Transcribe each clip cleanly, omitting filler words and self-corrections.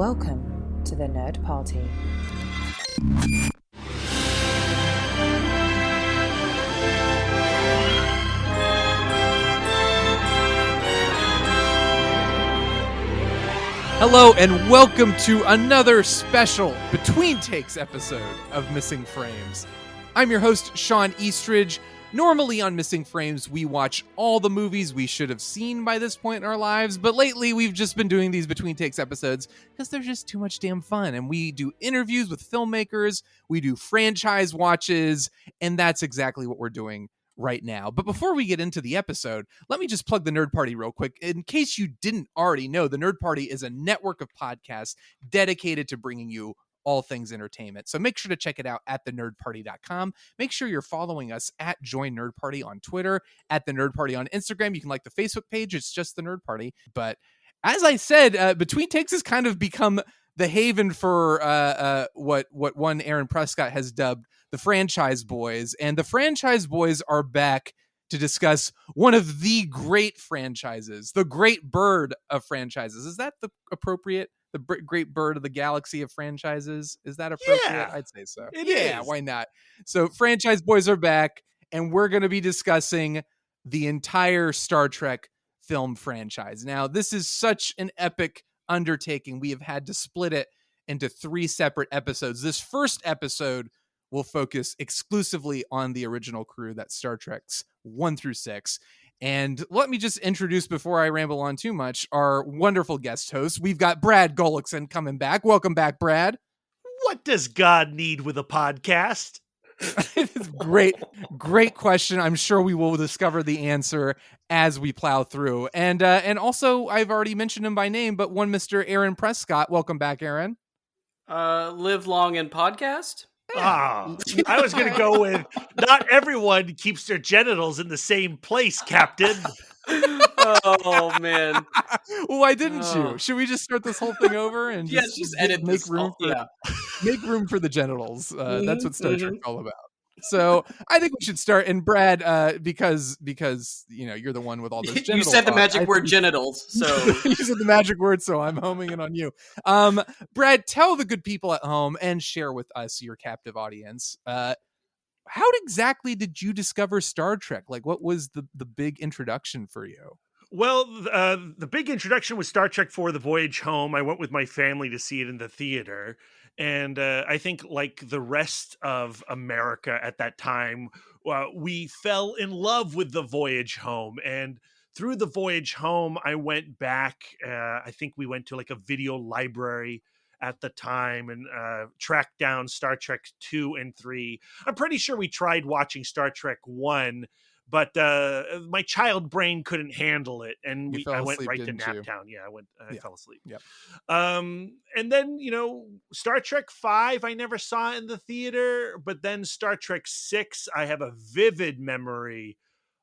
Welcome to the Nerd Party. Hello and welcome to another special Between Takes episode of Missing Frames. I'm your host, Shawn Eastridge. Normally on Missing Frames, we watch all the movies we should have seen by this point in our lives, but lately we've just been doing these Between Takes episodes because they're just too much damn fun, and we do interviews with filmmakers, we do franchise watches, and that's exactly what we're doing right now. But before we get into the episode, let me just plug the Nerd Party real quick. In case you didn't already know, the Nerd Party is a network of podcasts dedicated to bringing you all things entertainment. So make sure to check it out at thenerdparty.com. Make sure you're following us at Join Nerd Party on Twitter, at the Nerd Party on Instagram. You can like the Facebook page. It's just the Nerd Party. But as I said, Between Takes has kind of become the haven for what one Aaron Prescott has dubbed the Franchyze Boyz. And the Franchyze Boyz are back to discuss one of the great franchises, the great bird of franchises. Is that the appropriate? The great bird of the galaxy of franchises? Is that appropriate? Yeah, I'd say so. Yeah, why not? So Franchyze Boyz are back, and we're going to be discussing the entire Star Trek film franchise. Now, this is such an epic undertaking. We have had to split it into 3 separate episodes. This first episode will focus exclusively on the original crew, that's Star Trek's 1 through 6. And let me just introduce, before I ramble on too much, our wonderful guest host. We've got Brad Gullickson coming back. Welcome back, Brad. What does God need with a podcast? Great question. I'm sure we will discover the answer as we plow through. And also, I've already mentioned him by name, but one Mr. Aaron Prescott. Welcome back, Aaron. Live long and podcast? I was going to go with not everyone keeps their genitals in the same place, Captain. Oh, man. Why didn't you? Should we just start this whole thing over and just edit make this room for make room for the genitals? That's what Star Trek's all about. So I think we should start. And Brad, because you're the one with all those genitals. You said the magic word genitals, so you said the magic word, so I'm homing it on you. Brad, tell the good people at home and share with us, your captive audience, how exactly did you discover Star Trek? Like, what was the big introduction for you? Well, the big introduction was Star Trek IV: The Voyage Home. I went with my family to see it in the theater. And I think, like the rest of America at that time, we fell in love with The Voyage Home. And through The Voyage Home, I went back. I think we went to like a video library at the time and tracked down Star Trek 2 and 3. I'm pretty sure we tried watching Star Trek 1, but my child brain couldn't handle it, and I went right to Naptown. Yeah, I fell asleep. Yep. And then, Star Trek 5, I never saw in the theater, but then Star Trek 6, I have a vivid memory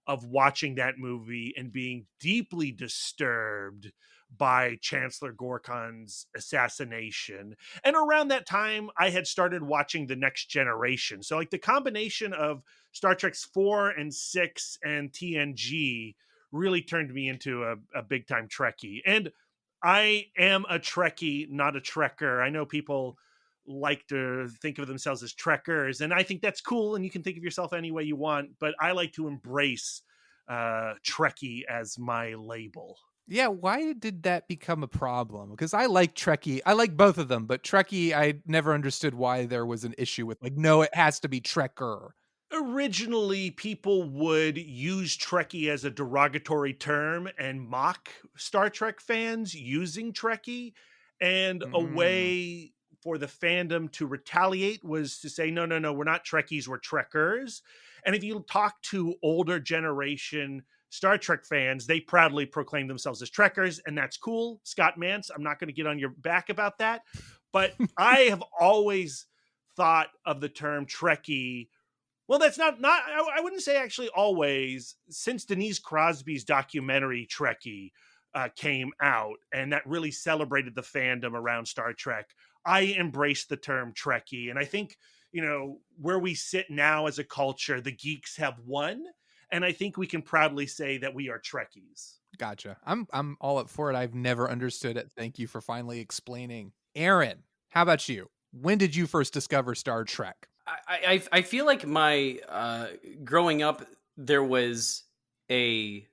of watching that movie and being deeply disturbed by Chancellor Gorkon's assassination. And around that time, I had started watching The Next Generation. So like the combination of Star Trek's 4 and 6 and TNG really turned me into a big time Trekkie. And I am a Trekkie, not a Trekker. I know people like to think of themselves as Trekkers, and I think that's cool, and you can think of yourself any way you want, but I like to embrace Trekkie as my label. Yeah, why did that become a problem? Because I like Trekkie. I like both of them, but Trekkie, I never understood why there was an issue with, like, no, it has to be Trekker. Originally, people would use Trekkie as a derogatory term and mock Star Trek fans using Trekkie. And a way for the fandom to retaliate was to say, no, we're not Trekkies, we're Trekkers. And if you talk to older generation Star Trek fans, they proudly proclaim themselves as Trekkers, and that's cool. Scott Mance, I'm not going to get on your back about that. But I have always thought of the term Trekkie. Well, that's not I wouldn't say actually always, since Denise Crosby's documentary Trekkie came out, and that really celebrated the fandom around Star Trek, I embraced the term Trekkie. And I think, where we sit now as a culture, the geeks have won. And I think we can proudly say that we are Trekkies. Gotcha. I'm all up for it. I've never understood it. Thank you for finally explaining Aaron, how about you? When did you first discover Star Trek? I feel like my growing up there was a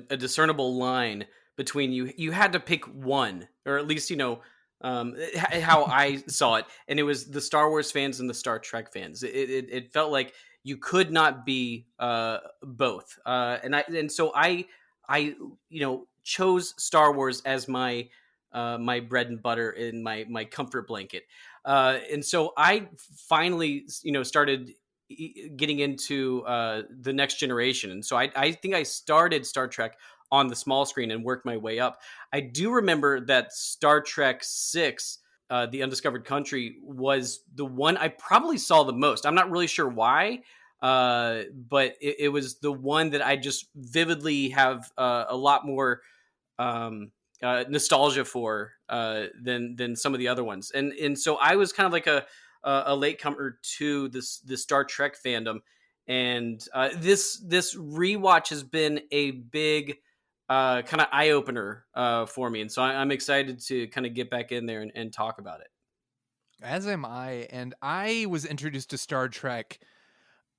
discernible line between you had to pick one, or at least how I saw it, and it was the Star Wars fans and the Star Trek fans. It felt like you could not be both, and so I chose Star Wars as my my bread and butter and my comfort blanket. And so I finally, started getting into the Next Generation. And so I think I started Star Trek on the small screen and worked my way up. I do remember that Star Trek 6, The Undiscovered Country, was the one I probably saw the most. I'm not really sure why, but it was the one that I just vividly have a lot more nostalgia for than some of the other ones, and so I was kind of like a latecomer to this Star Trek fandom, and this rewatch has been a big kind of eye opener for me, and so I'm excited to kind of get back in there and talk about it. As am I, and I was introduced to Star Trek.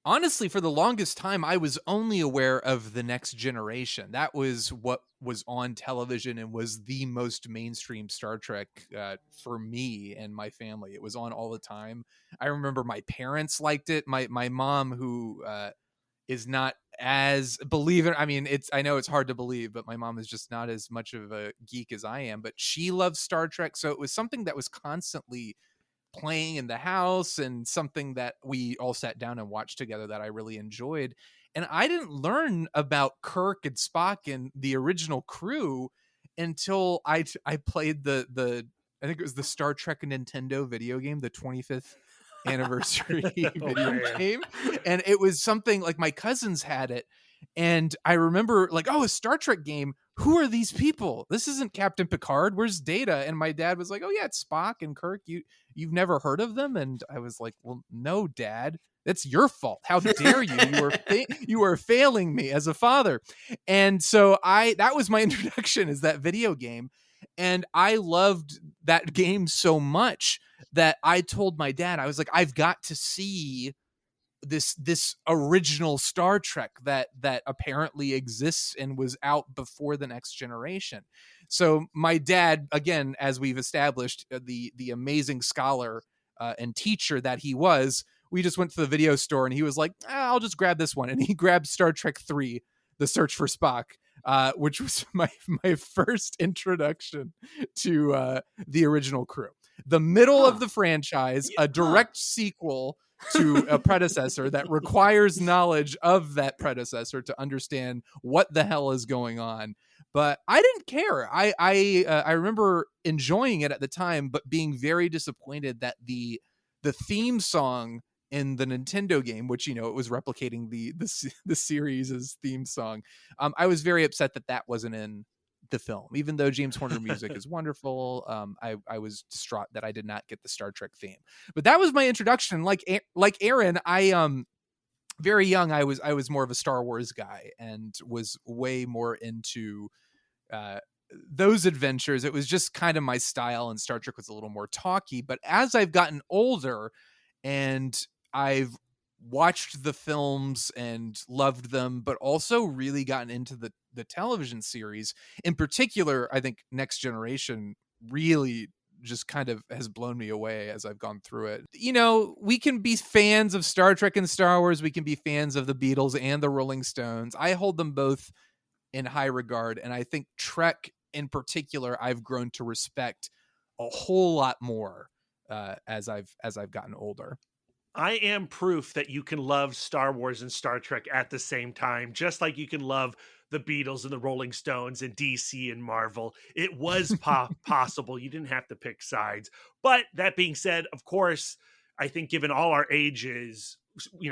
Honestly, for the longest time, I was only aware of The Next Generation. That was what was on television and was the most mainstream Star Trek for me and my family. It was on all the time. I remember my parents liked it. My mom, who is not as I mean, I know it's hard to believe, but my mom is just not as much of a geek as I am. But she loves Star Trek, so it was something that was constantly playing in the house and something that we all sat down and watched together that I really enjoyed. And I didn't learn about Kirk and Spock and the original crew until I played the I think it was the Star Trek Nintendo video game, the 25th anniversary video game. And it was something like my cousins had it. And I remember like, oh, a Star Trek game. Who are these people? This isn't Captain Picard. Where's Data? And my dad was like, oh yeah, it's Spock and Kirk. You've never heard of them? And I was like, well, no, Dad, that's your fault. How dare you? You are failing me as a father. And so that was my introduction, is that video game. And I loved that game so much that I told my dad, I was like, I've got to see this original Star Trek that apparently exists and was out before The Next Generation. So my dad, again, as we've established, the amazing scholar and teacher that he was, we just went to the video store and he was like, I'll just grab this one. And he grabbed Star Trek 3, The Search for Spock, which was my first introduction to the original crew. The middle of the franchise, a direct sequel to a predecessor that requires knowledge of that predecessor to understand what the hell is going on. But I didn't care. I remember enjoying it at the time, but being very disappointed that the theme song in the Nintendo game, which, it was replicating the series' theme song, I was very upset that wasn't in the film. Even though James Horner music is wonderful, I was distraught that I did not get the Star Trek theme. But that was my introduction. Like Aaron, I very young, I was more of a Star Wars guy and was way more into those adventures. It was just kind of my style, and Star Trek was a little more talky. But as I've gotten older and I've watched the films and loved them, but also really gotten into the television series in particular, I think Next Generation really just kind of has blown me away as I've gone through it. We can be fans of Star Trek and Star Wars. We can be fans of the Beatles and the Rolling Stones. I hold them both in high regard. And I think Trek in particular, I've grown to respect a whole lot more as I've gotten older. I am proof that you can love Star Wars and Star Trek at the same time, just like you can love the Beatles and the Rolling Stones and DC and Marvel. It was possible. You didn't have to pick sides. But that being said, of course, I think given all our ages,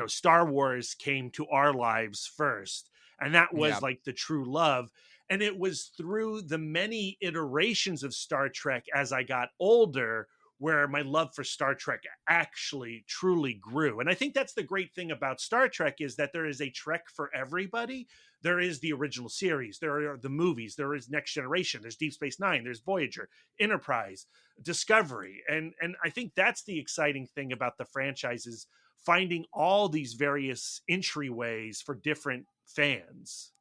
Star Wars came to our lives first. And that was like the true love. And it was through the many iterations of Star Trek as I got older where my love for Star Trek actually truly grew. And I think that's the great thing about Star Trek, is that there is a Trek for everybody. There is the original series, there are the movies, there is Next Generation, there's Deep Space Nine, there's Voyager, Enterprise, Discovery. And I think that's the exciting thing about the franchises, finding all these various entryways for different fans.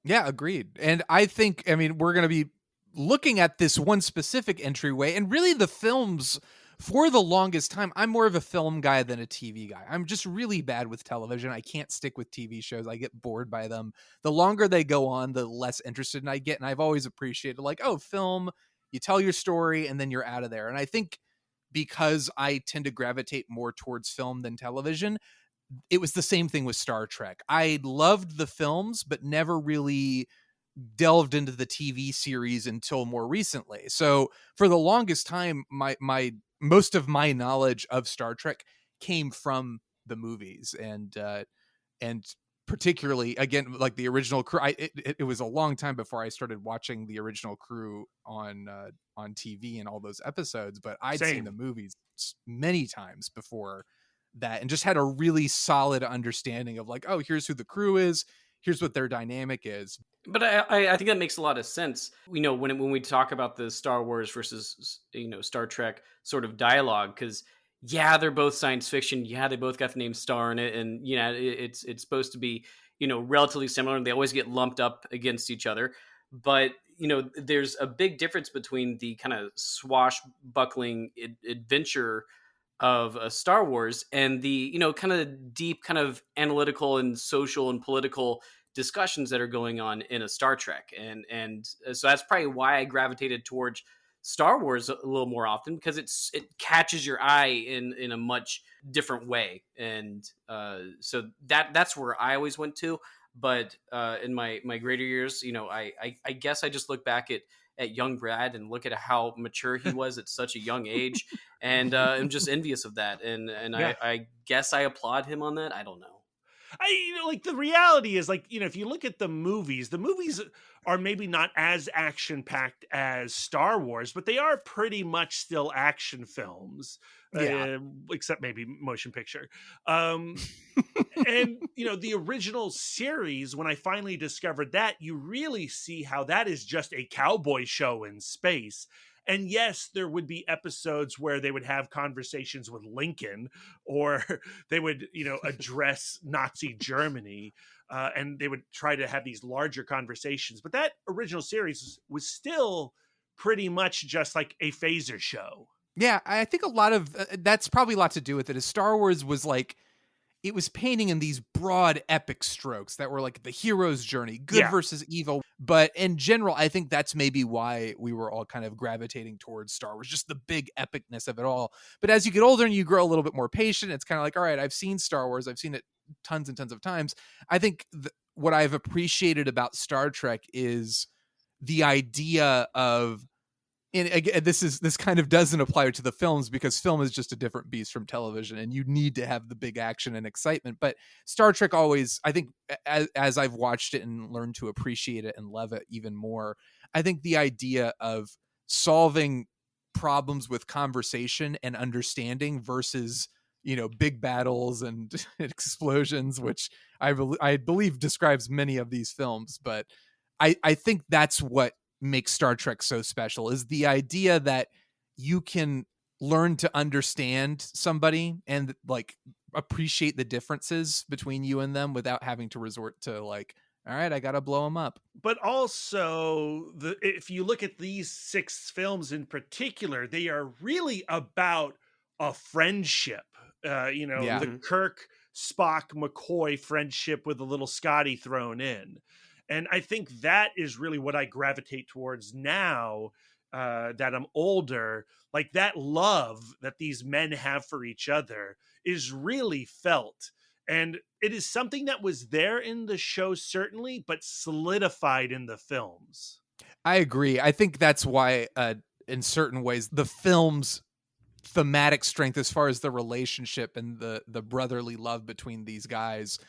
Yeah, agreed. And I think, I mean, we're going to be looking at this one specific entryway, and really the films. For the longest time, I'm more of a film guy than a TV guy. I'm just really bad with television. I can't stick with TV shows. I get bored by them. The longer they go on, the less interested I get. And I've always appreciated, like, oh, film, you tell your story and then you're out of there. And I think because I tend to gravitate more towards film than television, it was the same thing with Star Trek. I loved the films, but never really delved into the TV series until more recently. So for the longest time, my most of my knowledge of Star Trek came from the movies, and particularly, again, like the original crew. It was a long time before I started watching the original crew on TV and all those episodes, but I'd seen the movies many times before that, and just had a really solid understanding of, like, oh, here's who the crew is, here's what their dynamic is. But I think that makes a lot of sense. When we talk about the Star Wars versus Star Trek sort of dialogue, because they're both science fiction. Yeah, they both got the name Star in it, and it's supposed to be relatively similar, and they always get lumped up against each other. But there's a big difference between the kind of swashbuckling adventure of Star Wars and the kind of deep, kind of analytical and social and political discussions that are going on in a Star Trek. And so that's probably why I gravitated towards Star Wars a little more often, because it catches your eye in a much different way. And so that's where I always went to. But in my greater years, I guess I just look back at young Brad and look at how mature he was at such a young age, and I'm just envious of that. And I guess I applaud him on that. I don't know. Like, the reality is, like, if you look at the movies are maybe not as action packed as Star Wars, but they are pretty much still action films, except maybe motion picture. And the original series, when I finally discovered that, you really see how that is just a cowboy show in space. And yes, there would be episodes where they would have conversations with Lincoln, or they would, address Nazi Germany, and they would try to have these larger conversations. But that original series was still pretty much just like a phaser show. Yeah, I think a lot of that's probably a lot to do with it. Is Star Wars was like, it was painting in these broad epic strokes that were like the hero's journey, good versus evil. But in general, I think that's maybe why we were all kind of gravitating towards Star Wars, just the big epicness of it all. But as you get older and you grow a little bit more patient, it's kind of like, all right, I've seen Star Wars. I've seen it tons and tons of times. I think what I've appreciated about Star Trek is the idea of, and again, this kind of doesn't apply to the films, because film is just a different beast from television, and you need to have the big action and excitement. But Star Trek always, I think, as I've watched it and learned to appreciate it and love it even more, I think the idea of solving problems with conversation and understanding versus big battles and explosions, which I believe describes many of these films. But I think that's what makes Star Trek so special, is the idea that you can learn to understand somebody and, like, appreciate the differences between you and them without having to resort to, like, all right, I gotta blow them up. But also, if you look at these 6 films in particular, they are really about a friendship. The Kirk, Spock, McCoy friendship with a little Scotty thrown in. And I think that is really what I gravitate towards now, that I'm older. Like, that love that these men have for each other is really felt. And it is something that was there in the show, certainly, but solidified in the films. I agree. I think that's why, in certain ways, the film's thematic strength, as far as the relationship and the brotherly love between these guys,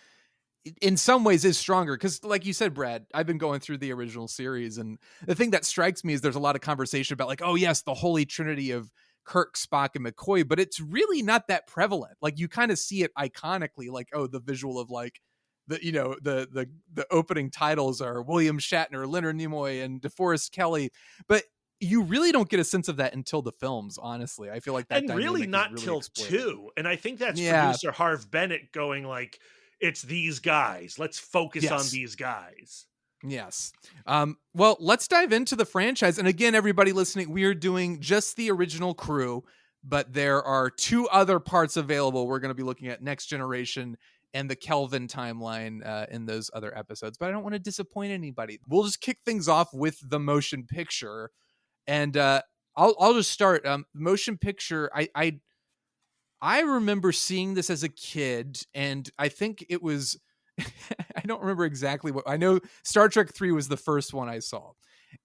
in some ways is stronger, because, like you said, Brad, I've been going through the original series, and the thing that strikes me is there's a lot of conversation about, like, oh yes, the holy trinity of Kirk, Spock, and McCoy, but it's really not that prevalent. Like you kind of see it iconically, like, oh, the visual of like the opening titles are William Shatner, Leonard Nimoy, and DeForest Kelley, but you really don't get a sense of that until the films. Honestly, I feel like that and dynamic really is not really till exploited. 2. And I think that's Yeah. producer Harv Bennett going like, it's these guys. Let's focus on Yes. these guys. Yes. Well, let's dive into the franchise. And again, everybody listening, we are doing just the original crew, but there are 2 other parts available. We're going to be looking at Next Generation and the Kelvin timeline in those other episodes. But I don't want to disappoint anybody. We'll just kick things off with the motion picture. And I'll just start. Motion picture, I remember seeing this as a kid, and I think it was I don't remember exactly what I know. Star Trek 3 was the first one I saw,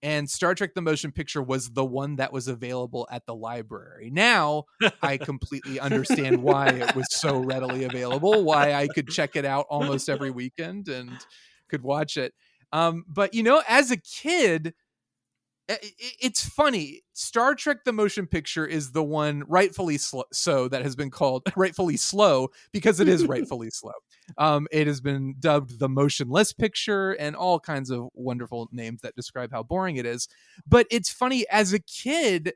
and Star Trek the Motion Picture was the one that was available at the library. Now I completely understand why it was so readily available, why I could check it out almost every weekend and could watch it. But as a kid, it's funny. Star Trek the Motion Picture is the one rightfully so that has been called rightfully slow, because it is rightfully slow. It has been dubbed the motionless picture and all kinds of wonderful names that describe how boring it is. But it's funny, as a kid,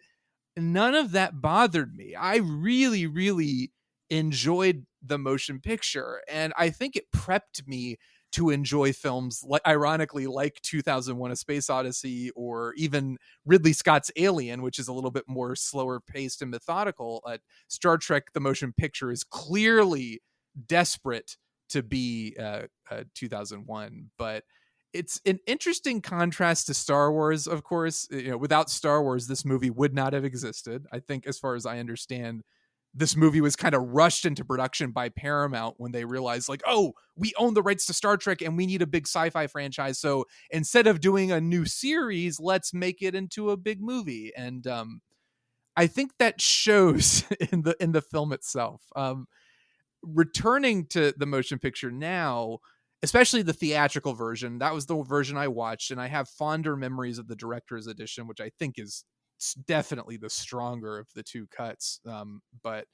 none of that bothered me. I really, really enjoyed the motion picture, and I think it prepped me to enjoy films like, ironically, like 2001: A Space Odyssey, or even Ridley Scott's Alien, which is a little bit more slower paced and methodical. Star Trek the Motion Picture is clearly desperate to be 2001, but it's an interesting contrast to Star Wars. Of course, without Star Wars, this movie would not have existed. I think, as far as I understand, this movie was kind of rushed into production by Paramount when they realized, like, oh, we own the rights to Star Trek and we need a big sci-fi franchise. So instead of doing a new series, let's make it into a big movie. And I think that shows in the film itself. Returning to the motion picture now, especially the theatrical version, that was the version I watched, and I have fonder memories of the director's edition, which I think is definitely the stronger of the 2 cuts. But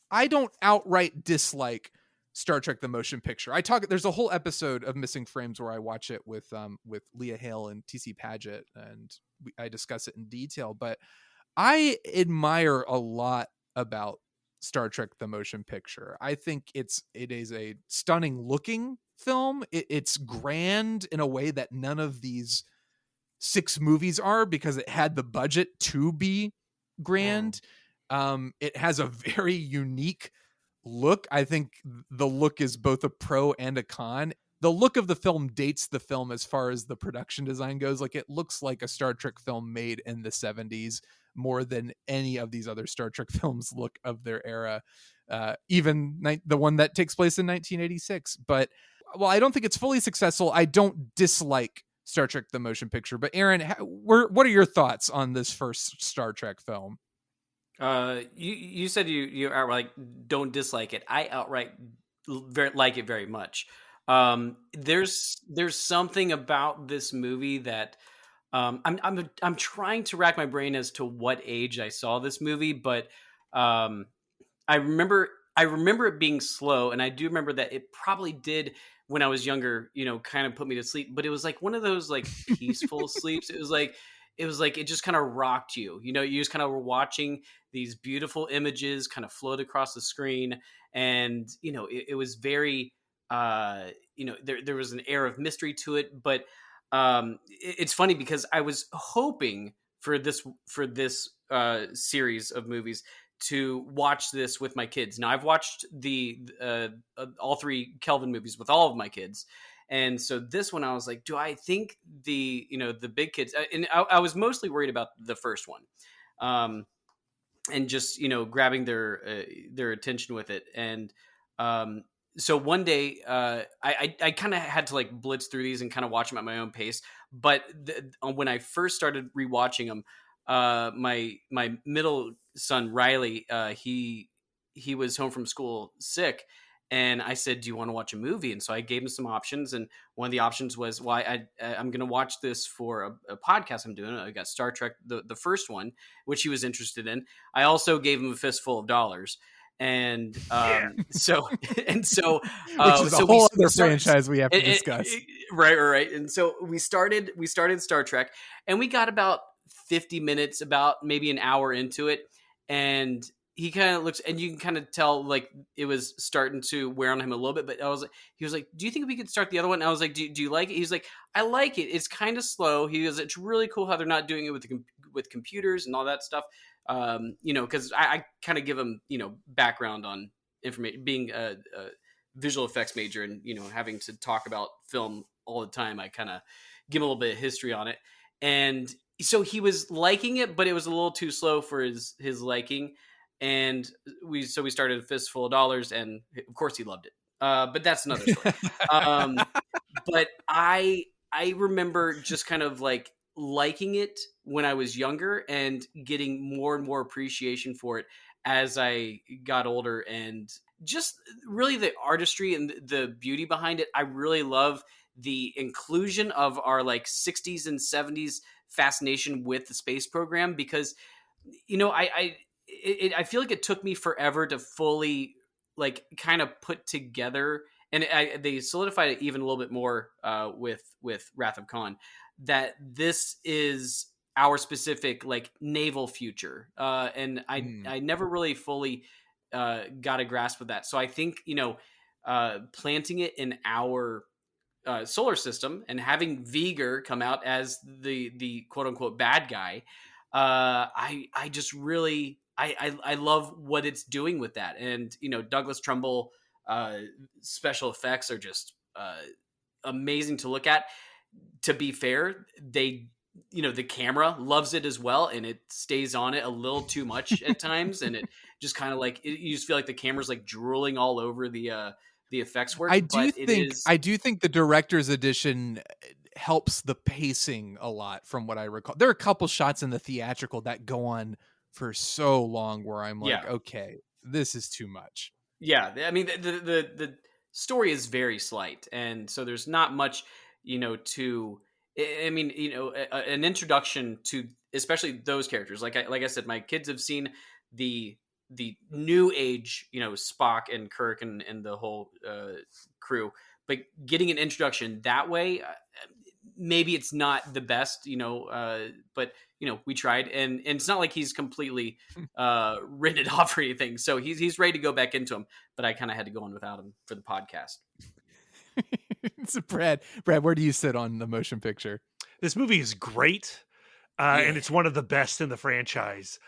I don't outright dislike Star Trek the Motion Picture. There's a whole episode of Missing Frames where I watch it with Leah Hale and TC Paget, and I discuss it in detail. But I admire a lot about Star Trek the Motion Picture. I think it is a stunning looking film. It's grand in a way that none of these 6 movies are, because it had the budget to be grand. It has a very unique look. I think the look is both a pro and a con. The look of the film dates the film as far as the production design goes. Like, it looks like a Star Trek film made in the 70s more than any of these other Star Trek films look of their era. Even the one that takes place in 1986. But while I don't think it's fully successful, I don't dislike Star Trek the Motion Picture. But Aaron, what are your thoughts on this first Star Trek film? You said you outright don't dislike it. I outright like it very much. There's something about this movie that I'm trying to rack my brain as to what age I saw this movie, but I remember it being slow, and I do remember that it probably did, when I was younger, kind of put me to sleep. But it was like one of those like peaceful sleeps. It was like it just kind of rocked you. You just kind of were watching these beautiful images kind of float across the screen, and it was very there was an air of mystery to it. But it's funny because I was hoping for this series of movies to watch this with my kids. Now, I've watched the all 3 Kelvin movies with all of my kids, and so this one I was like, do I think the big kids? And I was mostly worried about the first one, and just grabbing their attention with it. And so one day I kind of had to like blitz through these and kind of watch them at my own pace. But when I first started rewatching them, my middle son Riley, he was home from school sick, And I said, do you want to watch a movie? And so I gave him some options. And one of the options was, well, I'm going to watch this for a podcast I'm doing. I got Star Trek, the first one, which he was interested in. I also gave him a fistful of dollars. And so which is a whole other franchise we have to discuss. Right. And so we started Star Trek, and we got about 50 minutes, about maybe an hour into it. And he kind of looks, and you can kind of tell like it was starting to wear on him a little bit. But he was like, do you think we could start the other one? And I was like, do you like it? He's like, I like it. It's kind of slow. He goes, it's really cool how they're not doing it with computers and all that stuff. Because I kind of give him, background on information, being a visual effects major and, having to talk about film all the time. I kind of give him a little bit of history on it. And so he was liking it, but it was a little too slow for his liking. And we started a fistful of dollars, and of course he loved it. But that's another story. But I remember just kind of like liking it when I was younger and getting more and more appreciation for it as I got older, and just really the artistry and the beauty behind it. I really love the inclusion of our like 60s and 70s fascination with the space program, because I feel like it took me forever to fully like kind of put together, and they solidified it even a little bit more with Wrath of Khan, that this is our specific like naval future, and I never really fully got a grasp of that. So I think planting it in our solar system and having Viger come out as the quote unquote bad guy, I just really I love what it's doing with that. And Douglas Trumbull special effects are just amazing to look at. To be fair, the camera loves it as well, and it stays on it a little too much at times, and it just kind of like you just feel like the camera's like drooling all over the effects work. I do think the director's edition helps the pacing a lot, from what I recall. There are a couple shots in the theatrical that go on for so long where I'm like, okay, this is too much. Yeah, I mean the story is very slight, and so there's not much an introduction to especially those characters. Like I said, my kids have seen the new age, Spock and Kirk and the whole crew, but getting an introduction that way, maybe it's not the best, but we tried, and it's not like he's completely written it off or anything. So he's ready to go back into him, but I kind of had to go on without him for the podcast. So Brad, where do you sit on the motion picture? This movie is great, and it's one of the best in the franchise.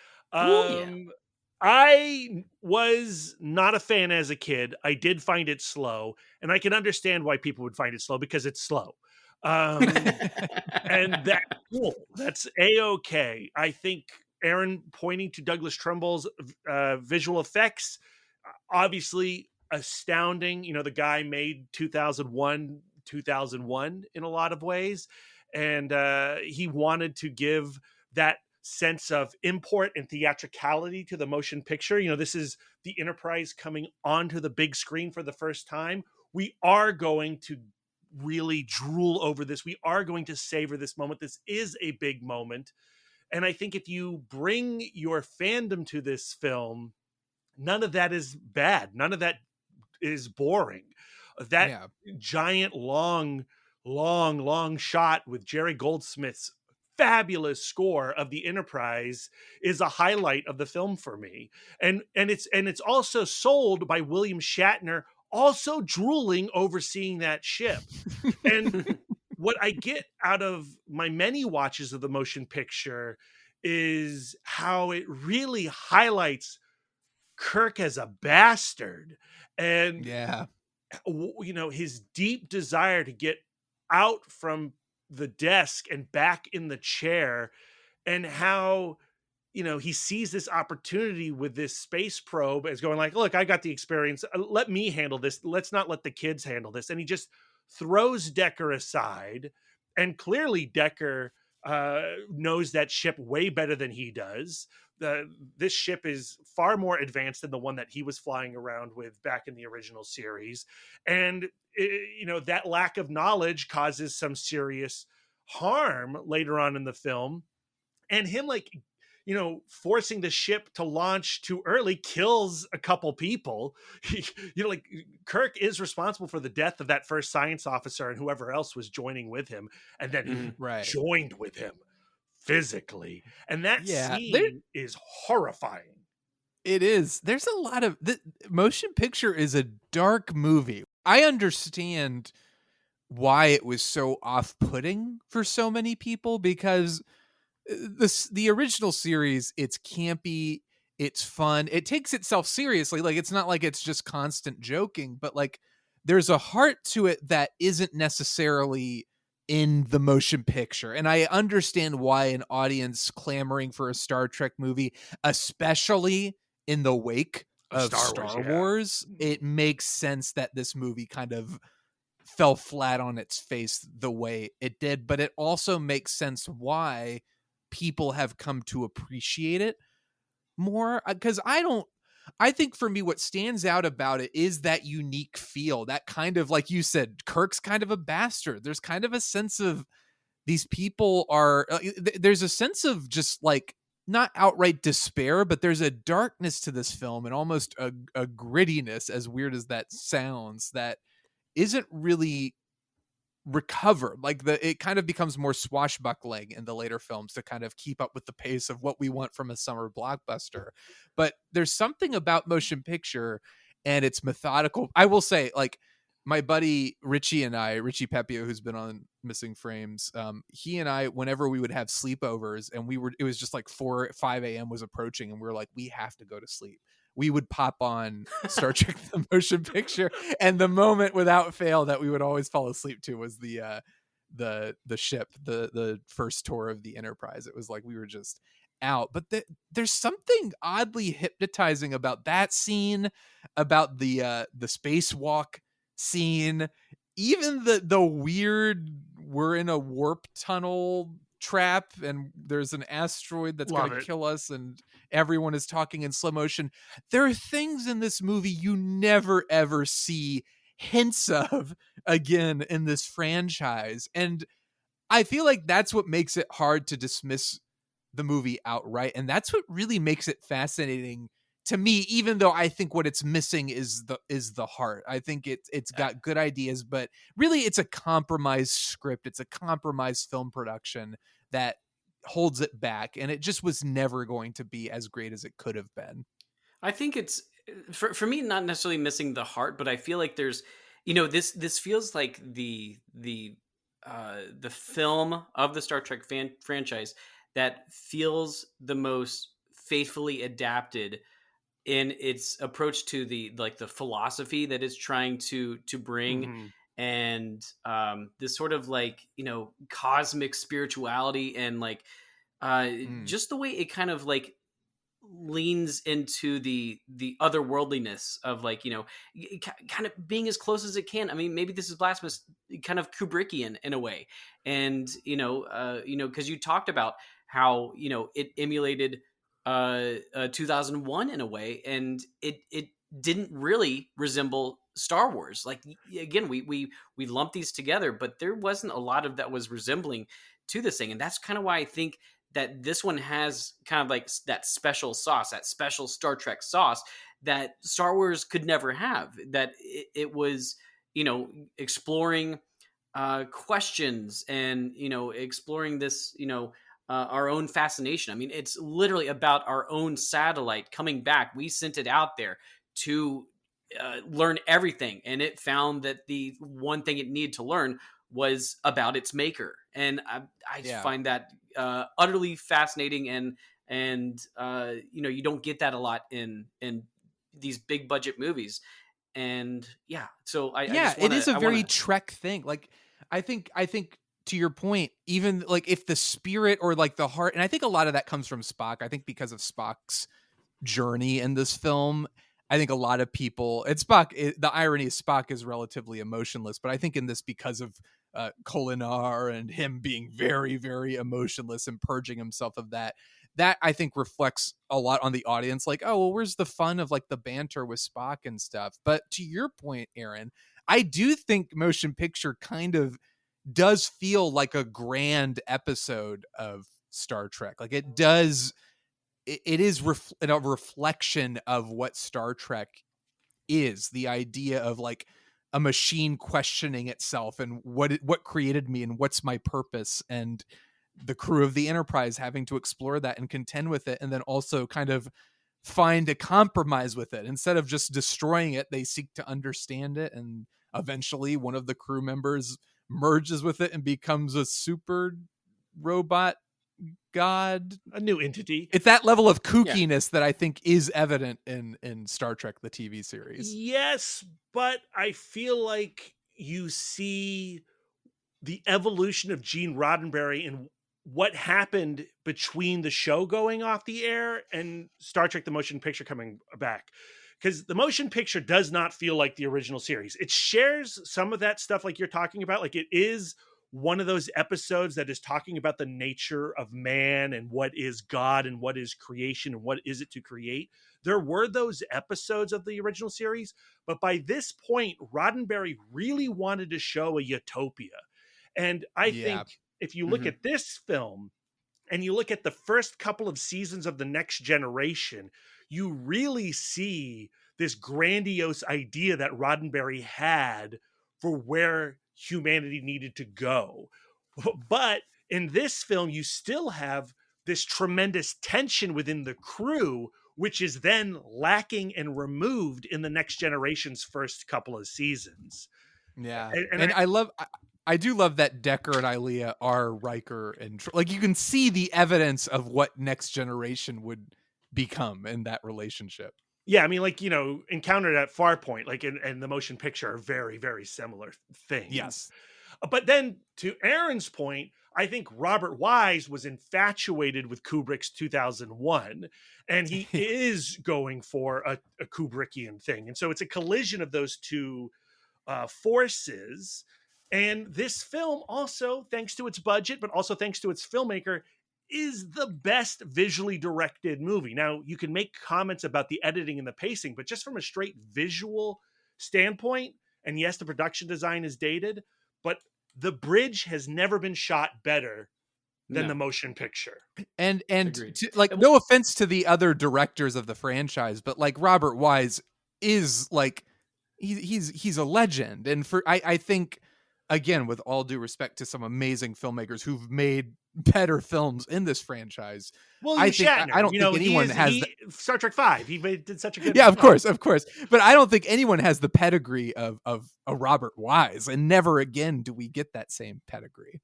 I was not a fan as a kid. I did find it slow, and I can understand why people would find it slow, because it's slow. And that's cool. That's A-okay. I think Aaron pointing to Douglas Trumbull's visual effects, obviously astounding. The guy made 2001 in a lot of ways, and he wanted to give that sense of import and theatricality to the motion picture. This is the Enterprise coming onto the big screen for the first time. We are going to really drool over this. We are going to savor this moment. This is a big moment, and I think if you bring your fandom to this film, none of that is bad. None of that is boring. That giant long shot with Jerry Goldsmith's fabulous score of the Enterprise is a highlight of the film for me. And it's also sold by William Shatner, also drooling over seeing that ship. And what I get out of my many watches of the motion picture is how it really highlights Kirk as a bastard, and his deep desire to get out from the desk and back in the chair, and how he sees this opportunity with this space probe as going like, look, I got the experience, let me handle this, let's not let the kids handle this. And he just throws Decker aside, and clearly Decker knows that ship way better than he does. This ship is far more advanced than the one that he was flying around with back in the original series. And, that lack of knowledge causes some serious harm later on in the film. And him, like, forcing the ship to launch too early kills a couple people. Like, Kirk is responsible for the death of that first science officer and whoever else was joining with him. And then he joined with him physically. And that scene is horrifying. It is. There's a lot of the motion picture is a dark movie. I understand why it was so off-putting for so many people, because the original series, it's campy, it's fun, it takes itself seriously. Like, it's not like it's just constant joking, but like there's a heart to it that isn't necessarily in the motion picture. And I understand why an audience clamoring for a Star Trek movie, especially in the wake of Star Wars, it makes sense that this movie kind of fell flat on its face the way it did. But it also makes sense why people have come to appreciate it more, because I think for me what stands out about it is that unique feel, that kind of, like you said, Kirk's kind of a bastard. There's kind of a sense of these people are there's a sense of just like not outright despair, but there's a darkness to this film and almost a grittiness, as weird as that sounds, that isn't really recovered. Like it kind of becomes more swashbuckling in the later films to kind of keep up with the pace of what we want from a summer blockbuster. But there's something about motion picture and it's methodical. I will say, like, my buddy Richie Pepio, who's been on Missing Frames, he and I, whenever we would have sleepovers and it was just like 5 a.m. was approaching and we were like, we have to go to sleep, we would pop on Star Trek the motion picture, and the moment without fail that we would always fall asleep to was the ship, the first tour of the Enterprise. It was like we were just out. But there's something oddly hypnotizing about that scene, about the spacewalk scene, even the weird, we're in a warp tunnel trap and there's an asteroid that's going to kill us and everyone is talking in slow motion. There are things in this movie you never ever see hints of again in this franchise, and I feel like that's what makes it hard to dismiss the movie outright, and that's what really makes it fascinating to me, even though I think what it's missing is the heart. I think it's got good ideas, but really it's a compromised script. It's a compromised film production that holds it back, and it just was never going to be as great as it could have been. I think it's for me not necessarily missing the heart, but I feel like there's, this feels like the film of the Star Trek franchise that feels the most faithfully adapted in its approach to the philosophy that it's trying to bring, and this sort of like, cosmic spirituality, and like just the way it kind of like leans into the otherworldliness of, like, kind of being as close as it can. I mean, maybe this is blasphemous, kind of Kubrickian in a way, and because you talked about how it emulated 2001 in a way, and it didn't really resemble Star Wars. Like, again, we lump these together, but there wasn't a lot of that was resembling to this thing, and that's kind of why I think that this one has kind of like that special sauce, that special Star Trek sauce that Star Wars could never have. That it was, exploring questions and exploring this, our own fascination. I mean, it's literally about our own satellite coming back. We sent it out there to learn everything, and it found that the one thing it needed to learn was about its maker. And I just find that utterly fascinating, and you don't get that a lot in these big budget movies. And it is a very Trek thing. Like, I think to your point, even like if the spirit or like the heart, and I think a lot of that comes from Spock. I think because of Spock's journey in this film, I think a lot of people, the irony is Spock is relatively emotionless, but I think in this, because of Kolinar and him being very, very emotionless and purging himself of that. That I think reflects a lot on the audience. Like, oh, well, where's the fun of like the banter with Spock and stuff? But to your point, Aaron, I do think motion picture kind of does feel like a grand episode of Star Trek. Like it does, it is a reflection of what Star Trek is. The idea of like a machine questioning itself and what created me and what's my purpose, and the crew of the Enterprise having to explore that and contend with it, and then also kind of find a compromise with it. Instead of just destroying it, they seek to understand it, and eventually one of the crew members merges with it and becomes a super robot god, a new entity. It's that level of kookiness that I think is evident in Star Trek the TV series. Yes, but I feel like you see the evolution of Gene Roddenberry and what happened between the show going off the air and Star Trek the Motion Picture coming back. Because the motion picture does not feel like the original series. It shares some of that stuff like you're talking about. Like it is one of those episodes that is talking about the nature of man and what is God and what is creation and what is it to create. There were those episodes of the original series, but by this point, Roddenberry really wanted to show a utopia. And I think if you look at this film and you look at the first couple of seasons of The Next Generation, you really see this grandiose idea that Roddenberry had for where humanity needed to go. But in this film, you still have this tremendous tension within the crew, which is then lacking and removed in The Next Generation's first couple of seasons. Yeah. And I do love that Decker and Ilea are Riker, and like you can see the evidence of what Next Generation would become in that relationship. Yeah, I mean, like, you know, Encountered at Farpoint, like, and the motion picture are very, very similar things. Yes. But then to Aaron's point, I think Robert Wise was infatuated with Kubrick's 2001, and he is going for a Kubrickian thing. And so it's a collision of those two forces. And this film also, thanks to its budget, but also thanks to its filmmaker, is the best visually directed movie. Now, you can make comments about the editing and the pacing, but just from a straight visual standpoint, and yes, the production design is dated, but the bridge has never been shot better than the motion picture. And no offense to the other directors of the franchise, but like Robert Wise is like he's a legend. And I think, again, with all due respect to some amazing filmmakers who've made better films in this franchise, William Shatner, I don't think anyone has Star Trek V. He did such a good of course, but I don't think anyone has the pedigree of a Robert Wise, and never again do we get that same pedigree.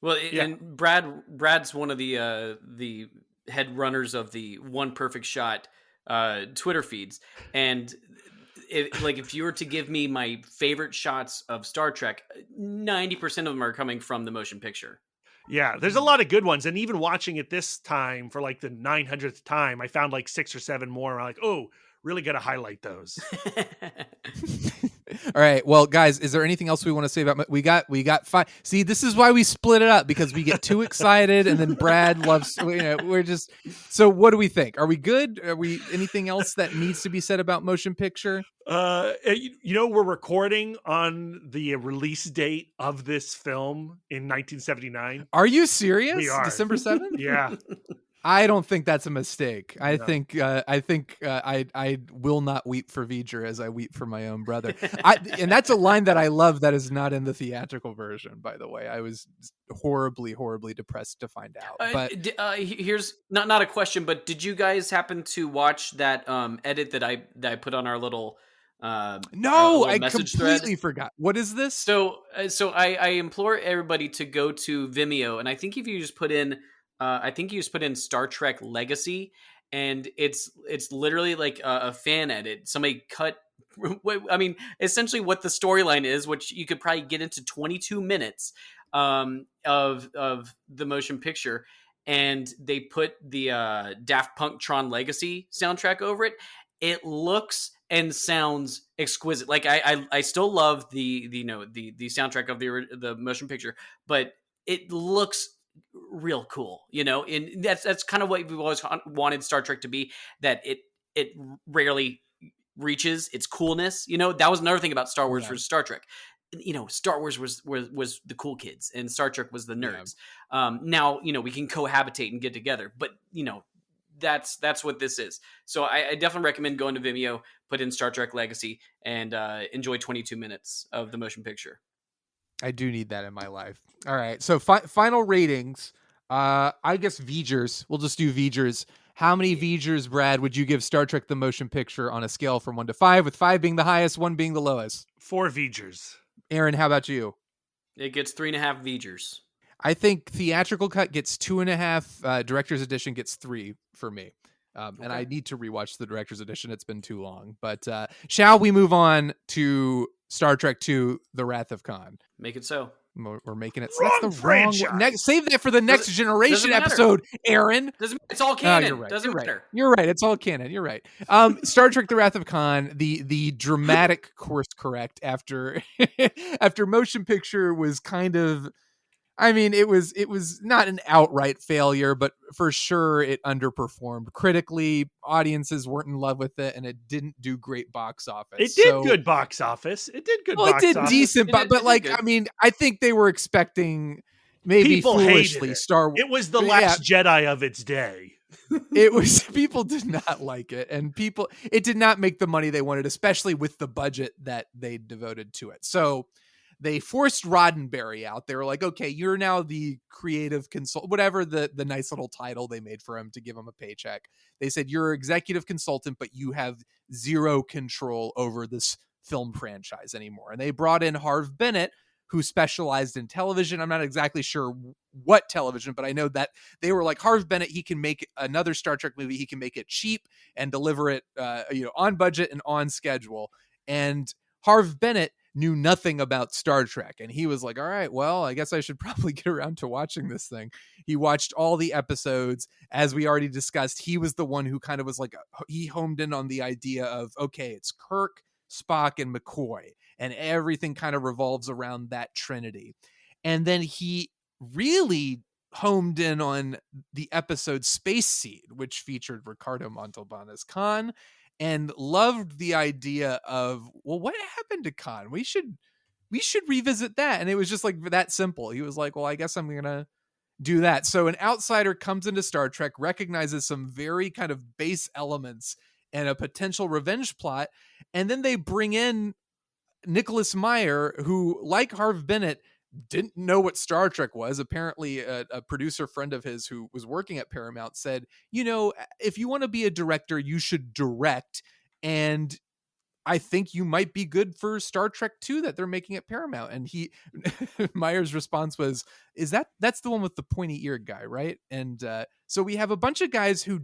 Well, and Brad's one of the head runners of the One Perfect Shot Twitter feeds, and if you were to give me my favorite shots of Star Trek, 90% of them are coming from the motion picture. Yeah, there's a lot of good ones. And even watching it this time for like the 900th time, I found like 6 or 7 more. I'm like, oh, really got to highlight those. All right. Well, guys, is there anything else we want to say about we got 5? See, this is why we split it up, because we get too excited and then Brad loves, we're just, so what do we think? Are we good? Are we anything else that needs to be said about motion picture? We're recording on the release date of this film in 1979. Are you serious? We are. December 7th? Yeah. I don't think that's a mistake. I think I will not weep for V'ger as I weep for my own brother. And that's a line that I love that is not in the theatrical version, by the way. I was horribly, horribly depressed to find out. But here's not a question, but did you guys happen to watch that edit that I put on our little no, I thread? completely forgot. What is this? So I implore everybody to go to Vimeo, and I think if you just put in Star Trek Legacy, and it's literally like a fan edit. Somebody cut, I mean, essentially what the storyline is, which you could probably get into 22 minutes of the motion picture, and they put the Daft Punk Tron Legacy soundtrack over it. It looks and sounds exquisite. Like I still love the soundtrack of the motion picture, but it looks real cool, and that's kind of what we've always wanted Star Trek to be, that it rarely reaches its coolness. That was another thing about Star Wars versus Star Trek. Star Wars was the cool kids and Star Trek was the nerds. Now, we can cohabitate and get together, but that's what this is. So I definitely recommend going to Vimeo, put in Star Trek Legacy, and enjoy 22 minutes of the motion picture. I do need that in my life. All right. So final ratings. I guess V'gers. We'll just do V'gers. How many V'gers, Brad, would you give Star Trek the Motion Picture on a scale from 1 to 5, with 5 being the highest, 1 being the lowest? 4 V'gers. Aaron, how about you? It gets 3.5 V'gers. I think theatrical cut gets 2.5. Director's edition gets 3 for me. And I need to rewatch the director's edition. It's been too long. But shall we move on to Star Trek II, The Wrath of Khan? Make it so. We're making it. Wrong franchise. Save that for the next generation episode, Aaron. It's all canon. You're right. Doesn't matter. You're right. It's all canon. You're right. Star Trek: The Wrath of Khan, the dramatic course correct after motion picture was kind of. I mean, it was not an outright failure, but for sure it underperformed critically. Audiences weren't in love with it, and it didn't do great box office. It did good box office. It did good. Well, it did decent, but like, I mean, I think they were expecting maybe people foolishly it. Star Wars. It was the last Jedi of its day. People did not like it, and it did not make the money they wanted, especially with the budget that they devoted to it. So they forced Roddenberry out. They were like, okay, you're now the creative consultant, whatever the nice little title they made for him to give him a paycheck. They said, you're executive consultant, but you have zero control over this film franchise anymore. And they brought in Harve Bennett, who specialized in television. I'm not exactly sure what television, but I know that they were like, Harve Bennett, he can make another Star Trek movie. He can make it cheap and deliver it on budget and on schedule. And Harve Bennett knew nothing about Star Trek. And he was like, all right, well, I guess I should probably get around to watching this thing. He watched all the episodes. As we already discussed, he was the one who kind of was like, he homed in on the idea of, okay, it's Kirk, Spock, and McCoy. And everything kind of revolves around that trinity. And then he really homed in on the episode Space Seed, which featured Ricardo Montalban as Khan, and loved the idea of, well, what happened to Khan? We should revisit that. And it was just like that simple. He was like, well, I guess I'm going to do that. So an outsider comes into Star Trek, recognizes some very kind of base elements and a potential revenge plot. And then they bring in Nicholas Meyer, who, like Harve Bennett, didn't know what Star Trek was. Apparently a producer friend of his who was working at Paramount said, if you want to be a director, you should direct. And I think you might be good for Star Trek 2 that they're making at Paramount. And Meyer's response was, that's the one with the pointy eared guy, right? And so we have a bunch of guys who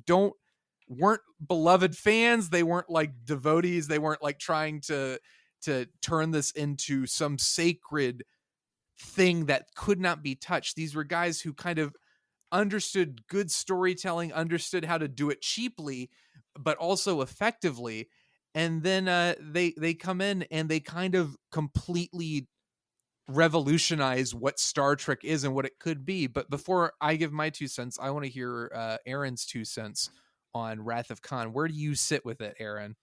weren't beloved fans. They weren't like devotees. They weren't like trying to turn this into some sacred thing that could not be touched. These were guys who kind of understood good storytelling, understood how to do it cheaply, but also effectively. And then they come in and they kind of completely revolutionize what Star Trek is and what it could be. But before I give my 2 cents, I want to hear Aaron's 2 cents on Wrath of Khan. Where do you sit with it, Aaron?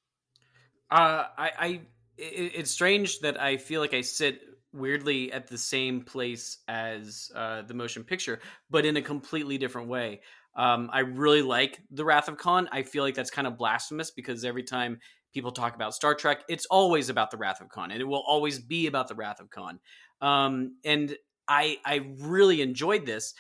It's strange that I feel like I sit weirdly at the same place as the motion picture, but in a completely different way. I really like The Wrath of Khan. I feel like that's kind of blasphemous because every time people talk about Star Trek, it's always about The Wrath of Khan, and it will always be about The Wrath of Khan. And I really enjoyed this.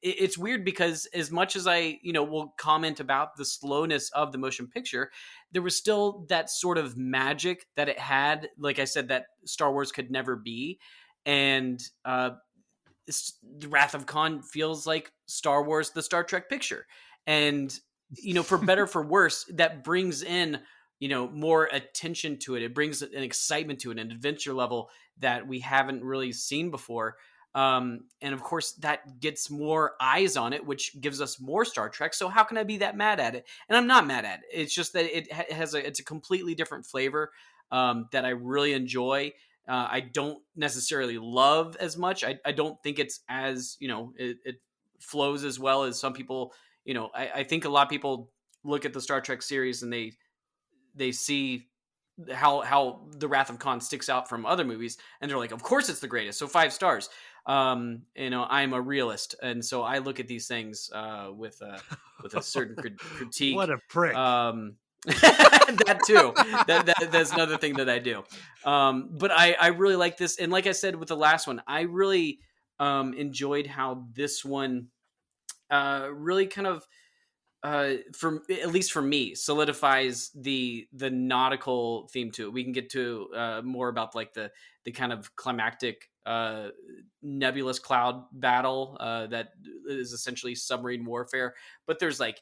It's weird because as much as I, will comment about the slowness of the motion picture, there was still that sort of magic that it had. Like I said, that Star Wars could never be. And The Wrath of Khan feels like Star Wars, the Star Trek picture. And, for better, for worse, that brings in, more attention to it. It brings an excitement to it, an adventure level that we haven't really seen before. And of course that gets more eyes on it, which gives us more Star Trek. So how can I be that mad at it? And I'm not mad at it. It's just that it's a completely different flavor that I really enjoy. I don't necessarily love as much. I don't think it's as, it flows as well as some people. I think a lot of people look at the Star Trek series and they see how the Wrath of Khan sticks out from other movies, and they're like, of course it's the greatest, so 5 stars. I'm a realist, and so I look at these things with a certain critique. What a prick. That too. That's another thing that I do. But I really like this, and like I said with the last one, I really enjoyed how this one really kind of at least for me, solidifies the nautical theme to it. We can get to more about like the kind of climactic nebulous cloud battle that is essentially submarine warfare. But there's like,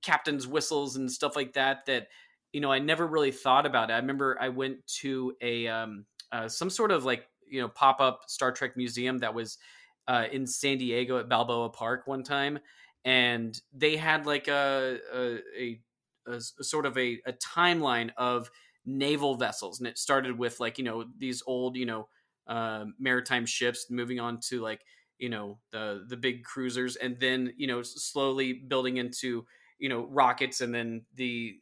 captain's whistles and stuff like that I never really thought about it. I remember I went to a some sort of like, pop-up Star Trek museum that was in San Diego at Balboa Park one time. And they had like a sort of a timeline of naval vessels, and it started with like these old maritime ships, moving on to like the big cruisers, and then slowly building into rockets, and then the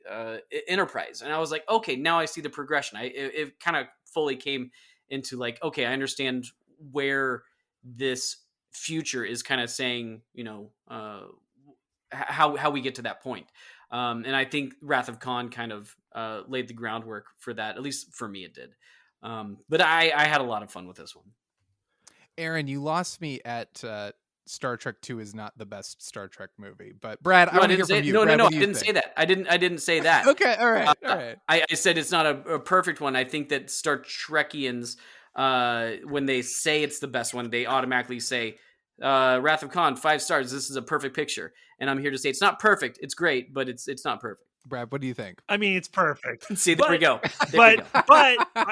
Enterprise. And I was like, okay, now I see the progression. It kind of fully came into like, okay, I understand where this future is kind of saying, how we get to that point. And I think Wrath of Khan kind of laid the groundwork for that. At least for me, it did. But I had a lot of fun with this one. Aaron, you lost me at Star Trek 2 is not the best Star Trek movie. But Brad, I want to hear from you. No, Brad, I didn't say that. I didn't say that. Okay, all right. I said it's not a perfect one. I think that Star Trekians, when they say it's the best one, they automatically say, Wrath of Khan, 5 stars. This is a perfect picture. And I'm here to say it's not perfect. It's great, but it's not perfect. Brad, what do you think? I mean, it's perfect. See, there we go. But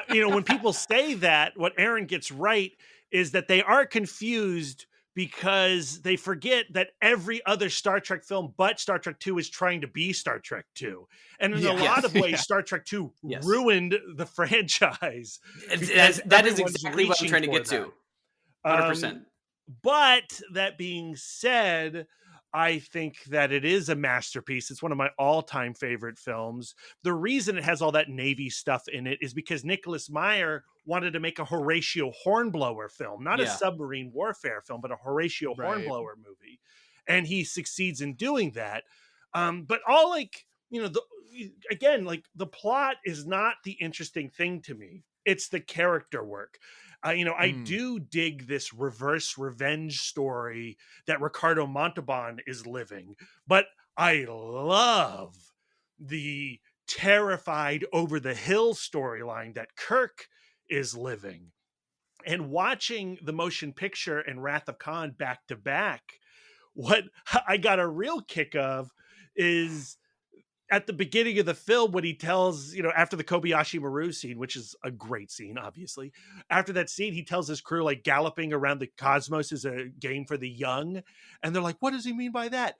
when people say that, what Aaron gets right is that they are confused because they forget that every other Star Trek film but Star Trek 2 is trying to be Star Trek 2. And in a lot of ways, Star Trek 2 ruined the franchise. That is exactly what I'm trying to get to. 100%. But that being said, I think that it is a masterpiece. It's one of my all-time favorite films. The reason it has all that Navy stuff in it is because Nicholas Meyer wanted to make a Horatio Hornblower film, not a submarine warfare film, but a Horatio Hornblower movie. And he succeeds in doing that. But all like, the plot is not the interesting thing to me. It's the character work. I do dig this reverse revenge story that Ricardo Montalban is living, but I love the terrified over the hill storyline that Kirk is living. And watching the motion picture and Wrath of Khan back to back, what I got a real kick of is at the beginning of the film, when he tells, after the Kobayashi Maru scene, which is a great scene, obviously, after that scene, he tells his crew, like, galloping around the cosmos is a game for the young. And they're like, what does he mean by that?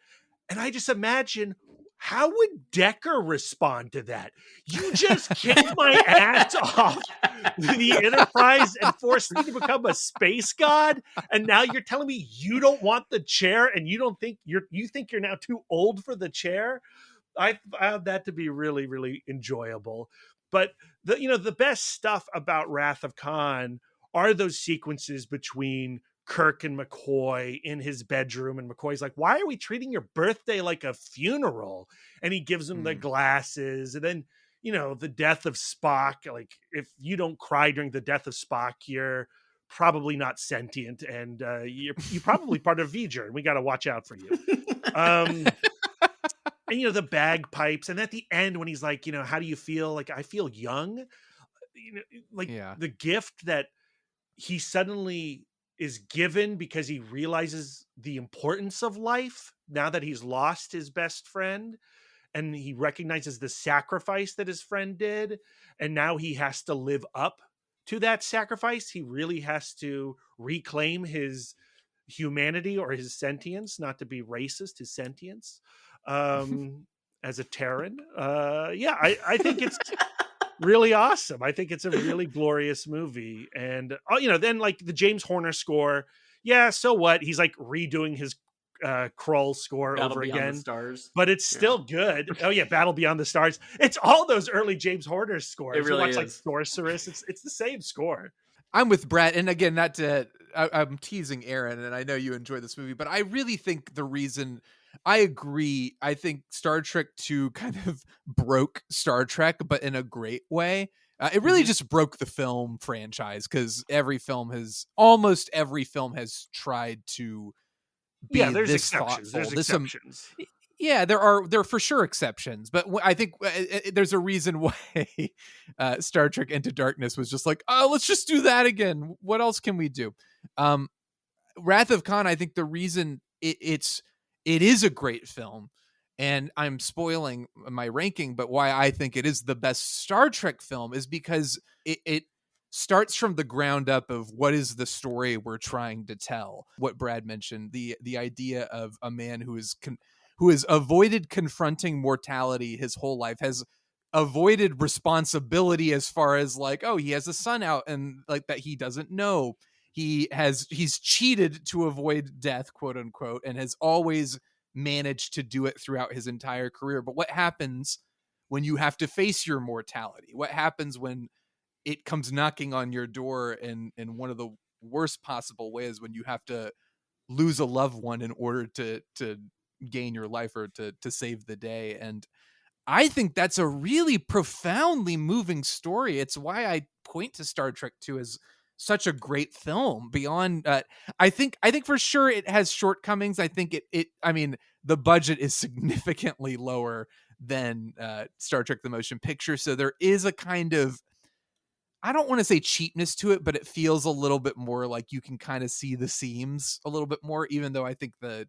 And I just imagine, how would Decker respond to that? You just kicked my ass off the Enterprise and forced me to become a space god, and now you're telling me you don't want the chair, and you think you're now too old for the chair? I found that to be really, really enjoyable. But the best stuff about Wrath of Khan are those sequences between Kirk and McCoy in his bedroom, and McCoy's like, why are we treating your birthday like a funeral? And he gives him the glasses. And then, the death of Spock, like, if you don't cry during the death of Spock, you're probably not sentient, and you're probably part of V'ger, and we got to watch out for you. And, the bagpipes. And at the end, when he's like, how do you feel? Like, I feel young. The gift that he suddenly is given because he realizes the importance of life now that he's lost his best friend, and he recognizes the sacrifice that his friend did. And now he has to live up to that sacrifice. He really has to reclaim his humanity or his sentience, not to be racist, his sentience, as a Terran. Yeah, I think it's really awesome. I think it's a really glorious movie. And then like the James Horner score, yeah, so what? He's like redoing his Krull score Battle over Beyond the again, Stars. but it's still good. Oh yeah, Battle Beyond the Stars. It's all those early James Horner scores. It really you watch like is. Sorceress. It's the same score. I'm with Brett, and again, I'm teasing Aaron, and I know you enjoy this movie, but I really think the reason I agree, I think Star Trek 2 kind of broke Star Trek, but in a great way. It really just broke the film franchise because almost every film has tried to be There's this exceptions. thoughtful. There's exceptions. Yeah, there are for sure exceptions, but I think there's a reason why Star Trek Into Darkness was just like, oh, let's just do that again. What else can we do? Wrath of Khan, I think the reason it is a great film, and I'm spoiling my ranking, but why I think it is the best Star Trek film is because it starts from the ground up of what is the story we're trying to tell. What Brad mentioned, the idea of a man who has avoided confronting mortality his whole life, has avoided responsibility as far as like, oh, he has a son out and like that he doesn't know. He's cheated to avoid death, quote unquote, and has always managed to do it throughout his entire career. But what happens when you have to face your mortality? What happens when it comes knocking on your door in one of the worst possible ways, when you have to lose a loved one in order to gain your life or to save the day? And I think that's a really profoundly moving story. It's why I point to Star Trek 2 as such a great film. Beyond I think for sure it has shortcomings. I think I mean, the budget is significantly lower than Star Trek the Motion Picture, so there is a kind of, I don't want to say cheapness to it, but it feels a little bit more like you can kind of see the seams a little bit more, even though I think the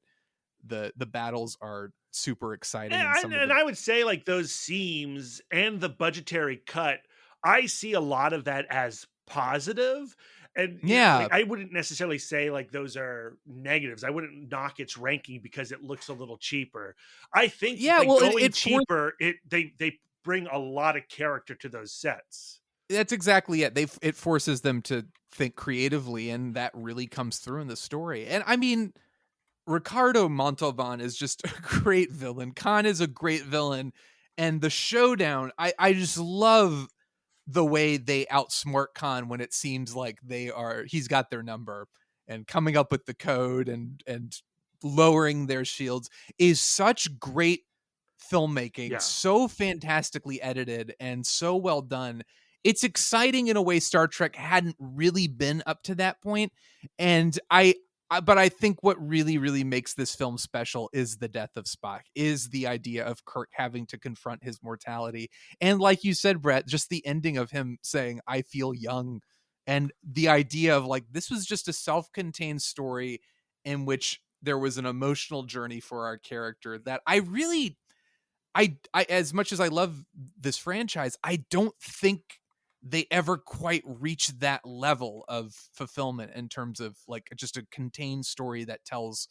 battles are super exciting. And I would say like those seams and the budgetary cut, I see a lot of that as positive. And like, I wouldn't necessarily say like those are negatives. I wouldn't knock its ranking because it looks a little cheaper. I think going cheaper, they bring a lot of character to those sets. That's exactly it. It forces them to think creatively, and that really comes through in the story. And I mean, Ricardo Montalban is just a great villain. Khan is a great villain, and the showdown, I just love the way they outsmart Khan when it seems like he's got their number, and coming up with the code and lowering their shields is such great filmmaking, so fantastically edited and so well done. It's exciting in a way Star Trek hadn't really been up to that point. And but I think what really, really makes this film special is the death of Spock, is the idea of Kirk having to confront his mortality. And like you said, Brett, just the ending of him saying, I feel young. And the idea of like, this was just a self-contained story in which there was an emotional journey for our character that I really, as much as I love this franchise, I don't think they ever quite reach that level of fulfillment in terms of like just a contained story that tells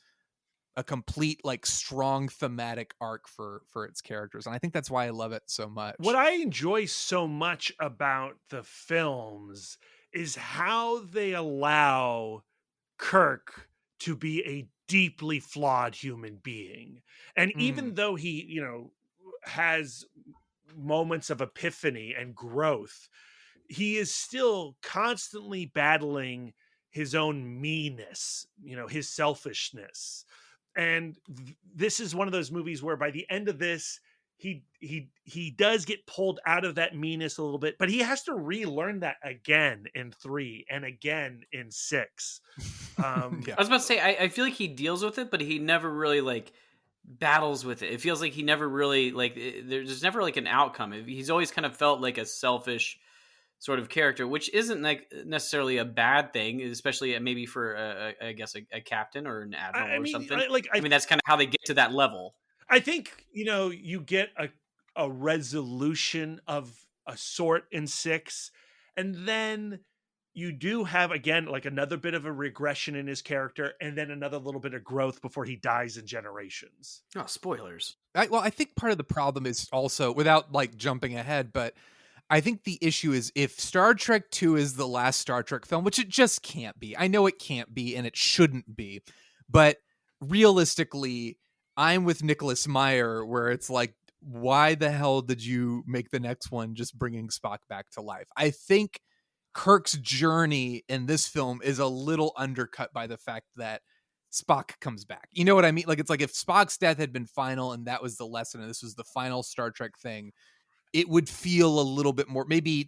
a complete, like, strong thematic arc for its characters. And I think that's why I love it so much. What I enjoy so much about the films is how they allow Kirk to be a deeply flawed human being. And even though he, has moments of epiphany and growth, he is still constantly battling his own meanness, his selfishness. And this is one of those movies where by the end of this, he does get pulled out of that meanness a little bit, but he has to relearn that again in 3 and again in 6. I was about to say, I feel like he deals with it, but he never really like battles with it. It feels like he never really like, there's never like an outcome. He's always kind of felt like a selfish sort of character, which isn't like necessarily a bad thing, especially maybe for I guess a captain or an admiral or something. I mean, that's kind of how they get to that level. I think you get a resolution of a sort in 6, and then you do have, again, like another bit of a regression in his character, and then another little bit of growth before he dies in Generations. Oh, spoilers. I think part of the problem is also, without like jumping ahead, but I think the issue is if Star Trek II is the last Star Trek film, which it just can't be. I know it can't be and it shouldn't be. But realistically, I'm with Nicholas Meyer where it's like, why the hell did you make the next one just bringing Spock back to life? I think Kirk's journey in this film is a little undercut by the fact that Spock comes back. You know what I mean? Like, it's like if Spock's death had been final and that was the lesson and this was the final Star Trek thing, it would feel a little bit more, maybe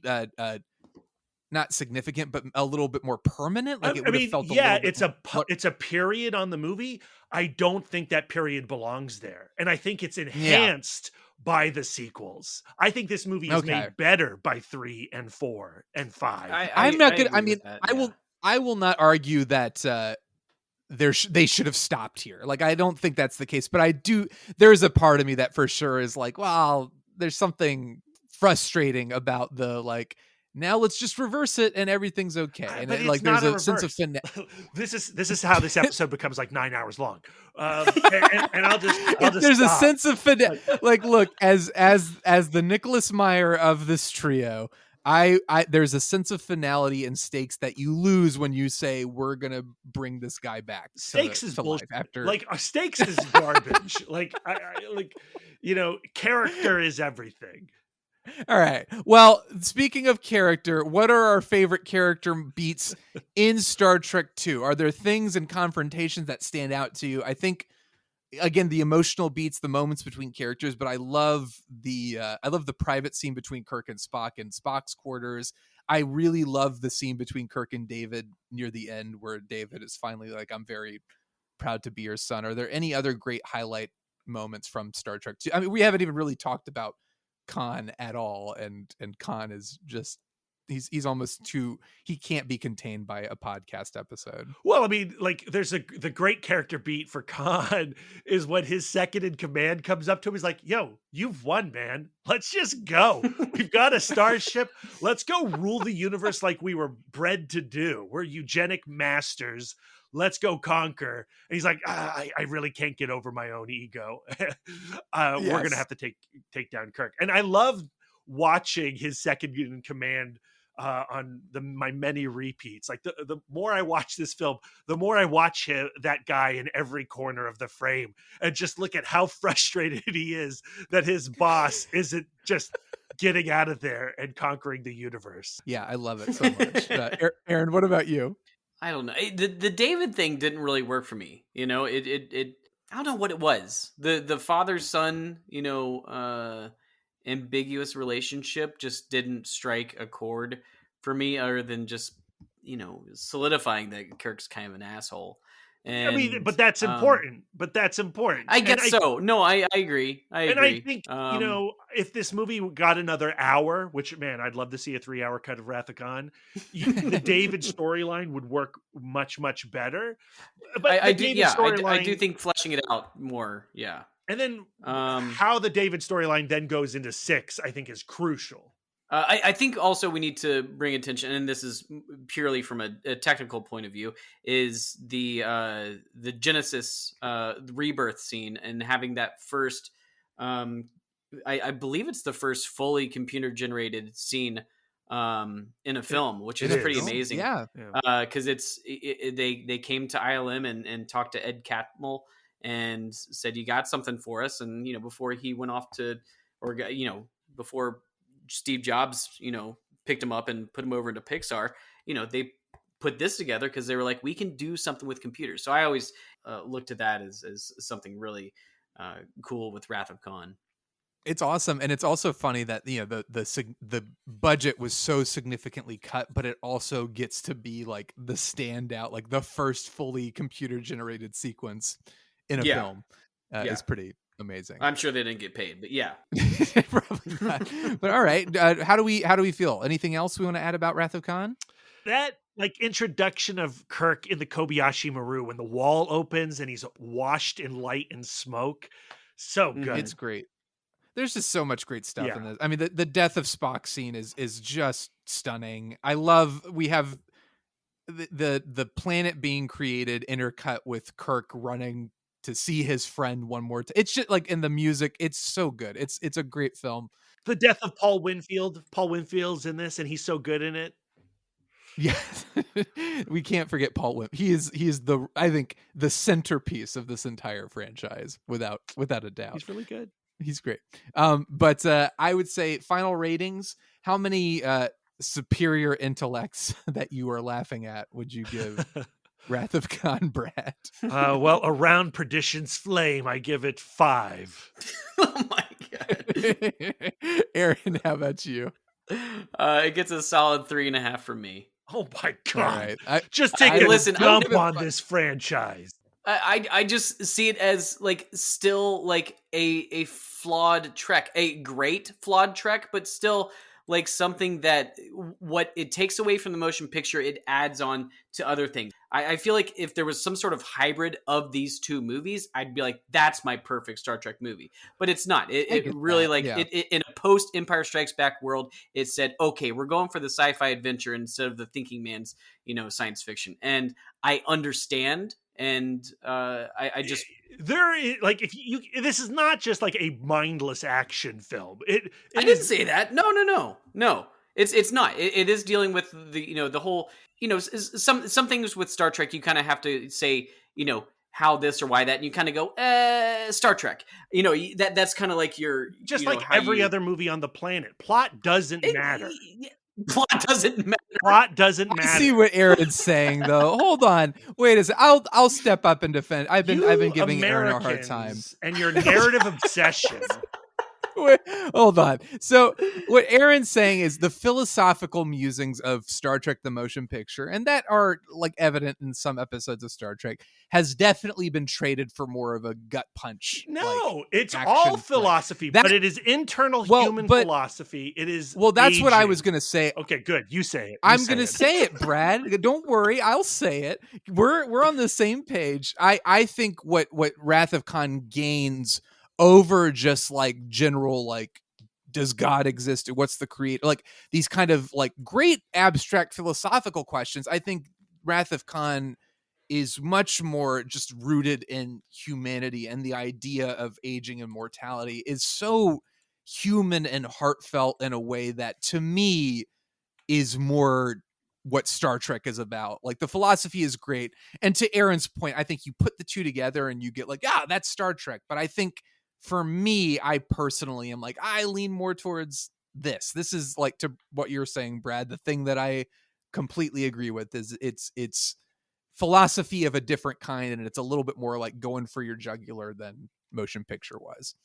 not significant, but a little bit more permanent. Like it would have felt a little bit it's a period on the movie. I don't think that period belongs there. And I think it's enhanced by the sequels. I think this movie is made better by 3 and 4 and 5. I'm not good. I mean, I will not argue that they should have stopped here. Like, I don't think that's the case, but there's a part of me that for sure is like, well, there's something frustrating about the, like, now let's just reverse it and everything's okay. And but like there's a sense of this is how this episode becomes like 9 hours long. And I'll just there's stop. A sense of like, look, as the Nicholas Meyer of this trio, I there's a sense of finality and stakes that you lose when you say we're gonna bring this guy back. Stakes is bullshit. After like stakes is garbage. Like I like, you know, character is everything. All right. Well, speaking of character, what are our favorite character beats in Star Trek II? Are there things and confrontations that stand out to you? I think, again, the emotional beats, the moments between characters, but I love the private scene between Kirk and Spock in Spock's quarters. I really love the scene between Kirk and David near the end where David is finally like, I'm very proud to be your son. Are there any other great highlight moments from Star Trek II? I mean, we haven't even really talked about Khan at all, and Khan is just he's almost too, he can't be contained by a podcast episode. Well, I mean, like the great character beat for Khan is when his second in command comes up to him. He's like, yo, you've won, man. Let's just go. We've got a starship. Let's go rule the universe like we were bred to do. We're eugenic masters. Let's go conquer. And he's like, I really can't get over my own ego. Yes. We're going to have to take down Kirk. And I love watching his second in command on my many repeats. Like the more I watch this film, the more I watch that guy in every corner of the frame and just look at how frustrated he is that his boss isn't just getting out of there and conquering the universe. Yeah, I love it so much. Aaron, what about you? I don't know. The David thing didn't really work for me. You know, it I don't know what it was. The father-son, you know, ambiguous relationship just didn't strike a chord for me, other than just, you know, solidifying that Kirk's kind of an asshole. And I mean, but that's important. I guess so. No, I agree. And I think, you know, if this movie got another hour, which, man, I'd love to see a 3-hour cut of Wrath of Khan, the David storyline would work much, much better. But I do think fleshing it out more. Yeah. And then how the David storyline then goes into 6, I think, is crucial. I think also we need to bring attention, and this is purely from a technical point of view, is the Genesis rebirth scene and having that first. I believe it's the first fully computer generated scene in a film, which is pretty amazing. Yeah, because they came to ILM and talked to Ed Catmull and said, "You got something for us," and you know, before he went off to, or you know, before Steve Jobs, you know, picked him up and put him over into Pixar, you know, they put this together because they were like, we can do something with computers. So I always looked at that as something really cool with Wrath of Khan. It's awesome. And it's also funny that, you know, the budget was so significantly cut, but it also gets to be like the standout, like the first fully computer generated sequence in a film is pretty amazing. I'm sure they didn't get paid, but yeah. Probably not. But all right, how do we feel? Anything else we want to add about Wrath of Khan? That like introduction of Kirk in the Kobayashi Maru when the wall opens and he's washed in light and smoke, so good. It's great. There's just so much great stuff in this. I mean, the death of Spock scene is just stunning. I love we have the planet being created intercut with Kirk running to see his friend one more time. It's just like in the music, it's so good. It's a great film. The death of Paul Winfield. Paul Winfield's in this, and he's so good in it. Yes, we can't forget Paul Wimp. He is the, I think, the centerpiece of this entire franchise without a doubt. He's really good. He's great. But I would say final ratings. How many superior intellects that you are laughing at would you give Wrath of Khan, Brad? Well, around perdition's flame, I give it 5. Oh my god. Aaron, how about you? It gets a solid 3.5 from me. Oh my god! Right. Just take a listen, dump on this franchise. I just see it as like still like a flawed Trek, a great flawed Trek, but still like something that what it takes away from the motion picture, it adds on to other things. I feel like if there was some sort of hybrid of these two movies, I'd be like, that's my perfect Star Trek movie. But it's not. It really like it in a post Empire Strikes Back world, it said, okay, we're going for the sci-fi adventure instead of the thinking man's, science fiction. And I understand. And I just there is, like, if you this is not just like a mindless action film. I didn't say that. No. It's not. It is dealing with the the whole some things with Star Trek you kind of have to say how this or why that, and you kind of go Star Trek. That's kind of like your just like every other movie on the planet. Plot doesn't matter. Plot doesn't matter. Plot doesn't matter. I see what Aaron's saying, though. Hold on, wait a second. I'll step up and defend. I've been giving Aaron a hard time. And your narrative obsession. Wait, hold on. So what Aaron's saying is the philosophical musings of Star Trek the motion picture, and that are like evident in some episodes of Star Trek, has definitely been traded for more of a gut punch. No, it's all philosophy, but it is internal human philosophy. It is that's aging. what I was going to say. Okay, good. You say it. I'm going to say it, Brad. Don't worry. I'll say it. We're on the same page. I think what Wrath of Khan gains over just like general, like, does God exist? What's the creator? Like these kind of like great abstract philosophical questions. I think Wrath of Khan is much more just rooted in humanity, and the idea of aging and mortality is so human and heartfelt in a way that to me is more what Star Trek is about. Like the philosophy is great. And to Aaron's point, I think you put the two together and you get like, that's Star Trek. But I think for me, I personally am like, I lean more towards this. This is like, to what you're saying, Brad, the thing that I completely agree with is it's philosophy of a different kind, and it's a little bit more like going for your jugular than motion picture was.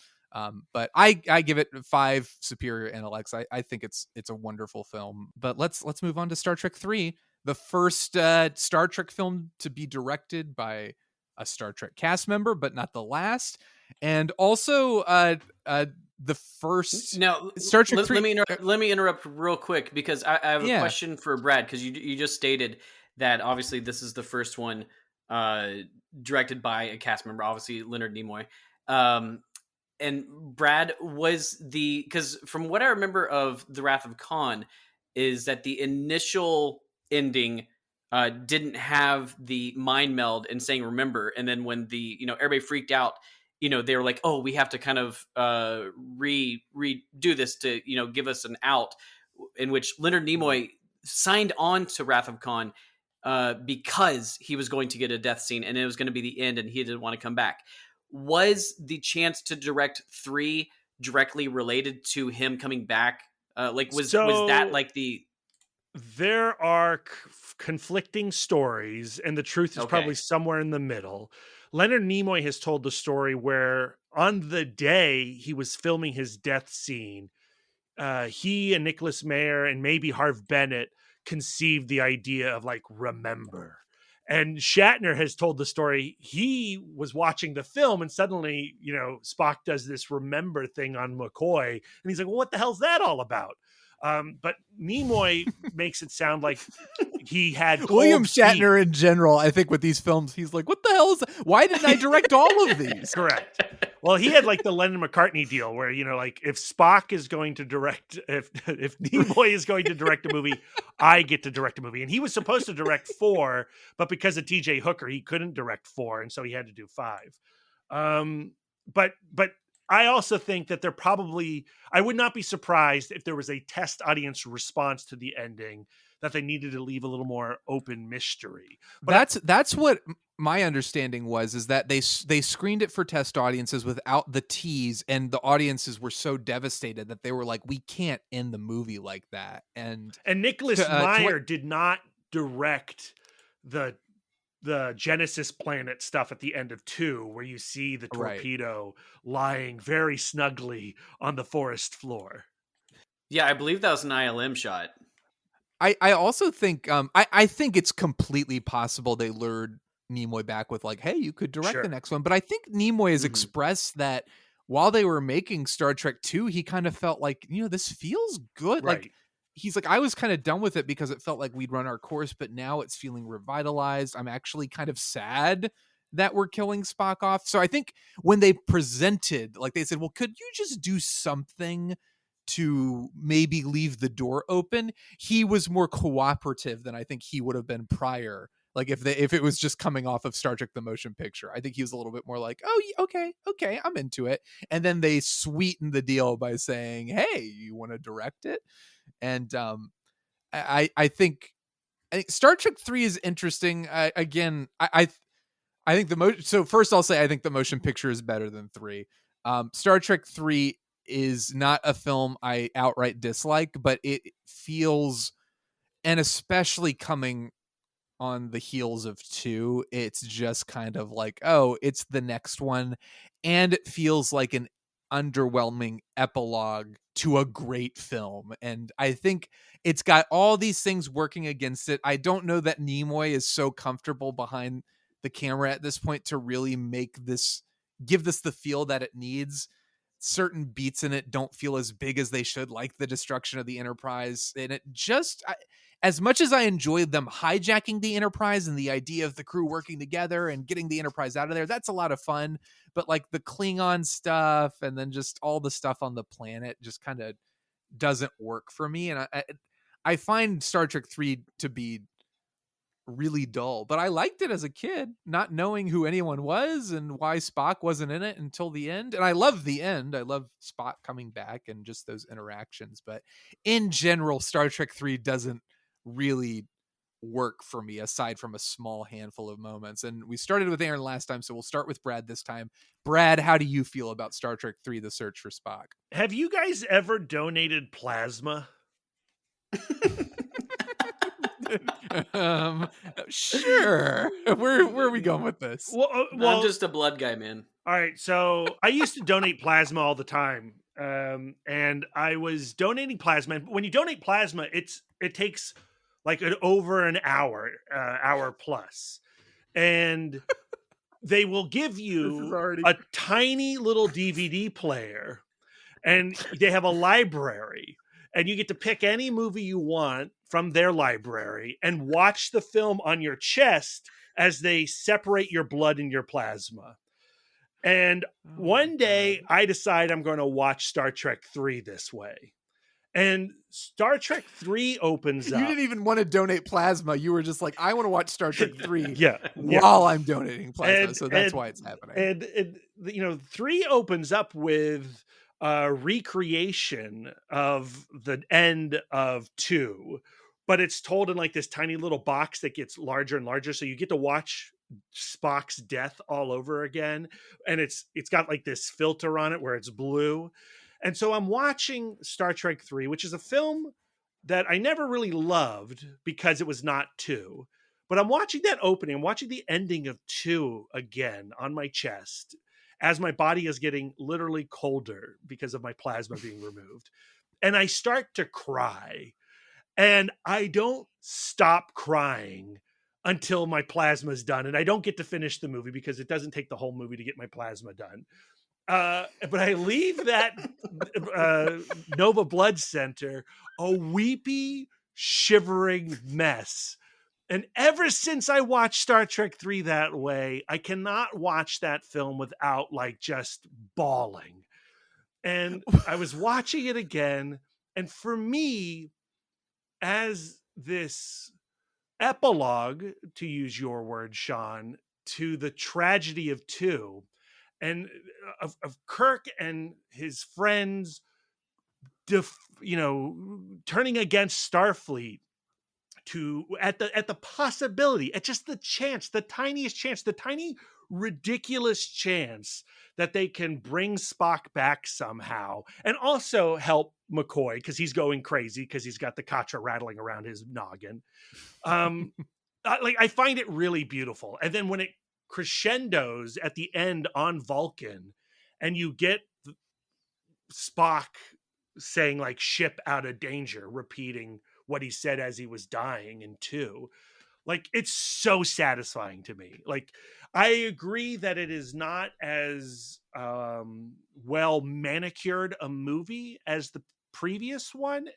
But I give it 5 superior intellects. I think it's a wonderful film. But let's move on to Star Trek 3, the first Star Trek film to be directed by a Star Trek cast member, but not the last. And also the first Star Trek 3. Let me interrupt real quick because I have a question for Brad, because you just stated that obviously this is the first one directed by a cast member, obviously Leonard Nimoy. And Brad was because from what I remember of The Wrath of Khan is that the initial ending didn't have the mind meld and saying remember, and then when the everybody freaked out, they were like, oh, we have to kind of redo this to give us an out, in which Leonard Nimoy signed on to Wrath of Khan because he was going to get a death scene and it was going to be the end and he didn't want to come back. Was the chance to direct 3 directly related to him coming back? Was that like the... There are conflicting stories, and the truth is probably somewhere in the middle. Leonard Nimoy has told the story where on the day he was filming his death scene, he and Nicholas Meyer and maybe Harve Bennett conceived the idea of like, remember. And Shatner has told the story. He was watching the film and suddenly, Spock does this remember thing on McCoy. And he's like, well, what the hell's that all about? But Nimoy makes it sound like he had William Shatner in general. I think with these films, he's like, what the hell is that? Why didn't I direct all of these? Correct. Well, he had like the Lennon McCartney deal where, like if Spock is going to direct, if Nimoy is going to direct a movie, I get to direct a movie. And he was supposed to direct 4, but because of TJ Hooker, he couldn't direct 4. And so he had to do 5. But I also think that I would not be surprised if there was a test audience response to the ending that they needed to leave a little more open mystery. But that's what my understanding was, is that they screened it for test audiences without the tease, and the audiences were so devastated that they were like, we can't end the movie like that. And Nicholas Meyer did not direct the Genesis planet stuff at the end of 2, where you see the torpedo lying very snugly on the forest floor. Yeah, I believe that was an ILM shot. I also think I think it's completely possible they lured Nimoy back with like, hey, you could direct the next one. But I think Nimoy has expressed that while they were making Star Trek 2, he kind of felt like, this feels good. Right. Like, he's like, I was kind of done with it because it felt like we'd run our course, but now it's feeling revitalized. I'm actually kind of sad that we're killing Spock off. So I think when they presented, like they said, well, could you just do something to maybe leave the door open? He was more cooperative than I think he would have been prior. Like if it was just coming off of Star Trek the Motion Picture, I think he was a little bit more like, oh, okay, I'm into it. And then they sweetened the deal by saying, hey, you want to direct it? And I think Star Trek 3 is interesting. I think so first I'll say I think the motion picture is better than 3. Star Trek 3 is not a film I outright dislike, but it feels, and especially coming on the heels of 2, it's just kind of like, oh, it's the next one, and it feels like an underwhelming epilogue to a great film. And I think it's got all these things working against it. I don't know that Nimoy is so comfortable behind the camera at this point to really give this the feel that it needs. Certain beats in it don't feel as big as they should, like the destruction of the Enterprise. And it just, as much as I enjoyed them hijacking the Enterprise and the idea of the crew working together and getting the Enterprise out of there, that's a lot of fun. But like the Klingon stuff and then just all the stuff on the planet just kind of doesn't work for me. And I find Star Trek 3 to be really dull, but I liked it as a kid, not knowing who anyone was and why Spock wasn't in it until the end. And I love the end. I love Spock coming back and just those interactions. But in general, Star Trek 3 doesn't really work for me aside from a small handful of moments. And we started with Aaron last time, so we'll start with Brad this time. Brad, how do you feel about Star Trek 3, The Search for Spock? Have you guys ever donated plasma? Sure. Where are we going with this? Well, I'm just a blood guy, man. All right, so I used to donate plasma all the time, and I was donating plasma. And when you donate plasma, it takes like over an hour plus, and they will give you a tiny little DVD player, and they have a library. And you get to pick any movie you want from their library and watch the film on your chest as they separate your blood and your plasma. And one day I decide I'm going to watch Star Trek 3 this way. And Star Trek 3 opens up. You didn't even want to donate plasma. You were just like, I want to watch Star Trek 3 yeah. while I'm donating plasma. So that's why it's happening. And 3 opens up with recreation of the end of 2, but it's told in like this tiny little box that gets larger and larger, so you get to watch Spock's death all over again, and it's got like this filter on it where it's blue. And so I'm watching Star Trek 3, which is a film that I never really loved because it was not 2, but I'm watching that opening, I'm watching the ending of 2 again on my chest as my body is getting literally colder because of my plasma being removed. And I start to cry. And I don't stop crying until my plasma is done. And I don't get to finish the movie because it doesn't take the whole movie to get my plasma done. But I leave that Nova Blood Center a weepy, shivering mess And ever since I watched Star Trek 3 that way, I cannot watch that film without like just bawling. And I was watching it again. And for me, as this epilogue, to use your word, Sean, to the tragedy of 2 and of Kirk and his friends, turning against Starfleet, to at the possibility, at just the chance, the tiniest chance, the tiny ridiculous chance that they can bring Spock back somehow and also help McCoy because he's going crazy because he's got the Katra rattling around his noggin. I find it really beautiful. And then when it crescendos at the end on Vulcan and you get Spock saying like ship out of danger, repeating what he said as he was dying in 2, like it's so satisfying to me. Like I agree that it is not as well manicured a movie as the previous one,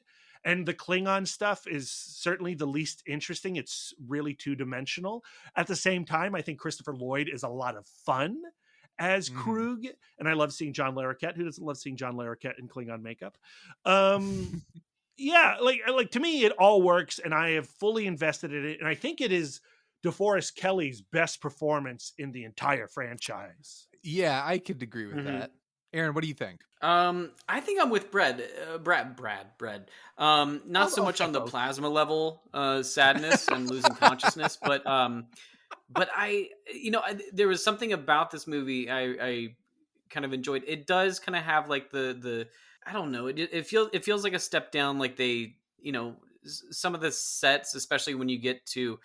and the Klingon stuff is certainly the least interesting. It's really two-dimensional. At the same time, I think Christopher Lloyd is a lot of fun as Krug, and I love seeing John Larroquette. Who doesn't love seeing John Larroquette in Klingon makeup? Yeah, like to me, it all works, and I have fully invested in it. And I think it is DeForest Kelley's best performance in the entire franchise. Yeah, I could agree with that. Aaron, what do you think? I think I'm with Brad. Not so much on the plasma level sadness and losing consciousness, but I there was something about this movie I kind of enjoyed. It does kind of have like the I don't know. It feels like a step down. Like they, some of the sets, especially when you get to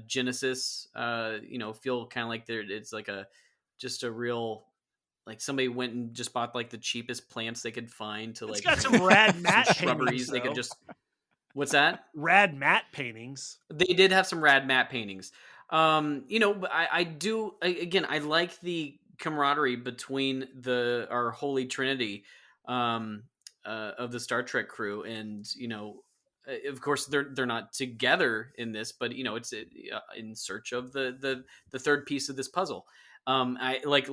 Genesis, feel kind of like it's like just a real, like somebody went and just bought like the cheapest plants they could find to like. It's got some rad matte shrubberies. They could just. What's that? Rad matte paintings. They did have some rad matte paintings. But I do. I like the camaraderie between our holy trinity of the Star Trek crew, and of course they're not together in this, but it's in search of the third piece of this puzzle. I like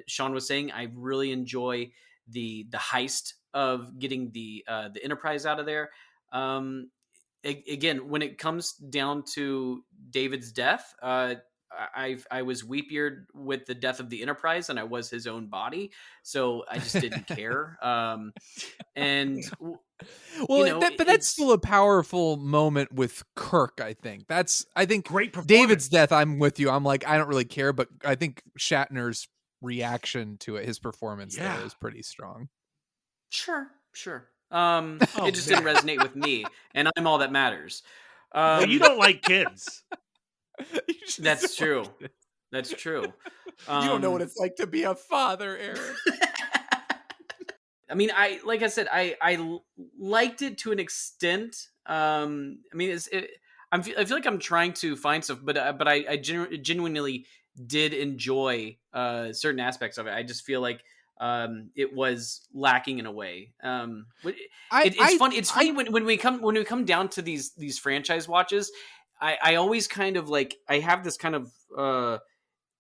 Sean was saying, I really enjoy the heist of getting the Enterprise out of there. Again, when it comes down to David's death, I was weepier with the death of the Enterprise than I was his own body, so I just didn't care. And but that's still a powerful moment with Kirk. I think great performance. David's death, I'm with you. I'm like, I don't really care, but I think Shatner's reaction to it, his performance there is pretty strong. Sure. It just didn't resonate with me, and I'm all that matters. Well, you don't like kids. That's true. That's true. You don't know what it's like to be a father, Aaron. I mean, I liked it to an extent. I feel like I'm trying to find stuff, but I genuinely did enjoy certain aspects of it. I just feel like it was lacking in a way. It's funny. It's funny when we come down to these franchise watches. I always kind of like, I have this kind of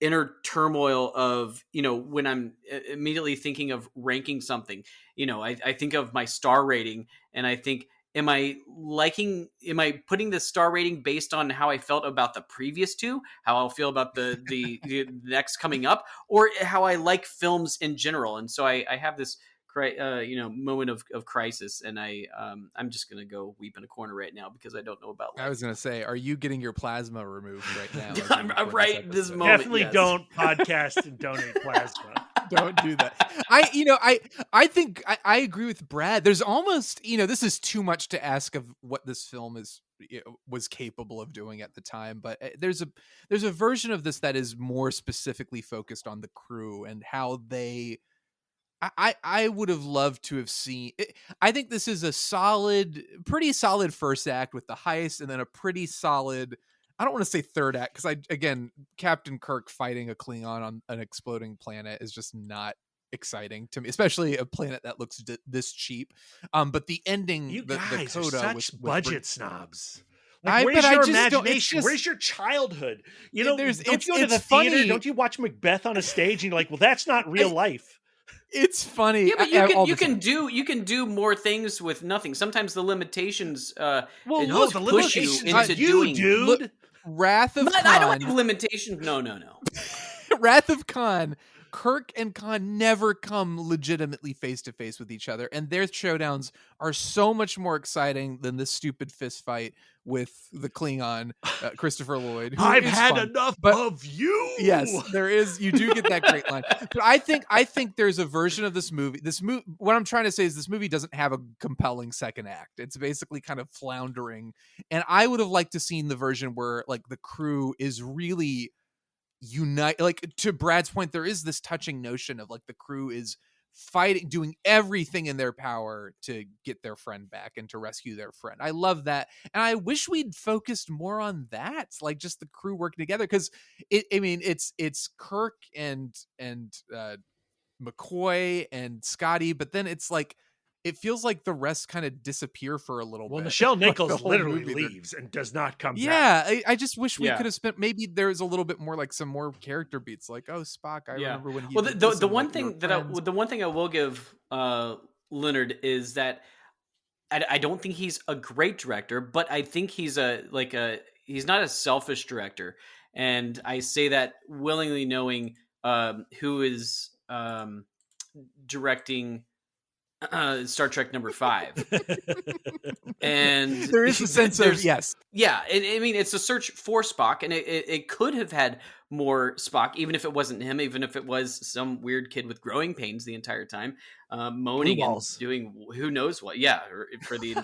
inner turmoil of, when I'm immediately thinking of ranking something, I think of my star rating, and I think, am I putting the star rating based on how I felt about the previous two, how I'll feel about the next coming up, or how I like films in general? And so I have this moment of crisis, and I'm just gonna go weep in a corner right now because I don't know about life. I was gonna say, are you getting your plasma removed right now? I'm right this moment. Definitely don't podcast and donate plasma. Don't do that. I think I agree with Brad. There's almost, this is too much to ask of what this film was capable of doing at the time, but there's a version of this that is more specifically focused on the crew and how they. I would have loved to have seen. I think this is pretty solid first act with the heist, and then a pretty solid. I don't want to say third act because Captain Kirk fighting a Klingon on an exploding planet is just not exciting to me, especially a planet that looks this cheap. But the ending, you the guys coda are such budget snobs. Like, where's I your just don't. It's imagination? just Where's your childhood? You know, there's don't you go to the it's theater? funny. Don't you watch Macbeth on a stage and you're like, well, that's not real life. It's funny. Yeah, but all you the time. can do more things with nothing. Sometimes the limitations Well, it look, just The push you limitations into is you, doing. dude. Look, Wrath of I don't Khan. have limitations. No. Wrath of Khan. Kirk and Khan never come legitimately face to face with each other, and their showdowns are so much more exciting than this stupid fist fight with the Klingon, Christopher Lloyd. Who I've is had fun, enough but of you. yes, there is. You do get that great line, but I think there's a version of this movie. What I'm trying to say is this movie doesn't have a compelling second act. It's basically kind of floundering, and I would have liked to seen the version where like the crew is really unite. Like to Brad's point, there is this touching notion of like the crew is fighting, doing everything in their power to get their friend back and to rescue their friend. I love that, and I wish we'd focused more on that, like just the crew working together, because it's Kirk and McCoy and Scotty, but then it's like it feels like the rest kind of disappear for a little Well, bit. Nichelle Like, the Nichols whole literally movie, leaves and does not come back. yeah, I just wish we Yeah. could have spent, maybe there's a little bit more, like some more character beats, like, oh, Spock, I remember when he Well, did this the and, one like, we were thing friends. the one thing I will give Leonard is that I don't think he's a great director, but I think he's he's not a selfish director, and I say that willingly, knowing who is directing Star Trek #5. And There is a sense of, yes. Yeah, I mean, it's a search for Spock, and it could have had more Spock, even if it wasn't him, even if it was some weird kid with growing pains the entire time, moaning and doing who knows what. Yeah, for the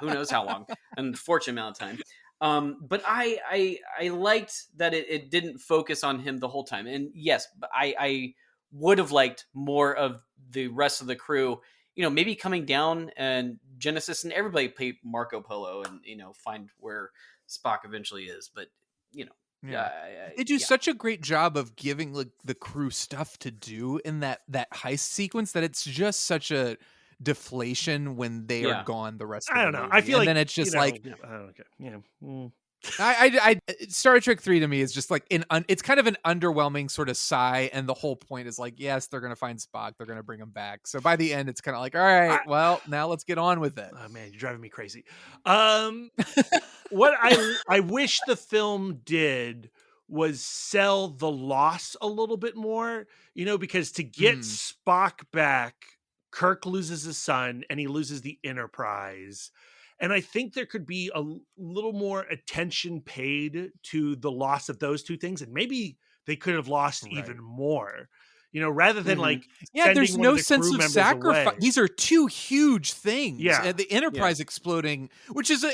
who knows how long, an unfortunate amount of time. But I liked that it didn't focus on him the whole time, and yes, I would have liked more of the rest of the crew, maybe coming down and Genesis and everybody play Marco Polo and, find where Spock eventually is. But, They do such a great job of giving like the crew stuff to do in that heist sequence that it's just such a deflation when they are gone the rest of the movie. I feel and like then it's just I don't care. I Star Trek 3 to me is just like it's kind of an underwhelming sort of sigh, and the whole point is like, yes, they're gonna find Spock, they're gonna bring him back. So by the end, it's kind of like, all right, well, now let's get on with it. Oh man, you're driving me crazy. What I wish the film did was sell the loss a little bit more, because to get Spock back, Kirk loses his son and he loses the Enterprise. And I think there could be a little more attention paid to the loss of those two things. And maybe they could have lost even more, rather than like, there's no sense of sacrifice. Away. These are two huge things. Yeah. The Enterprise exploding, which is,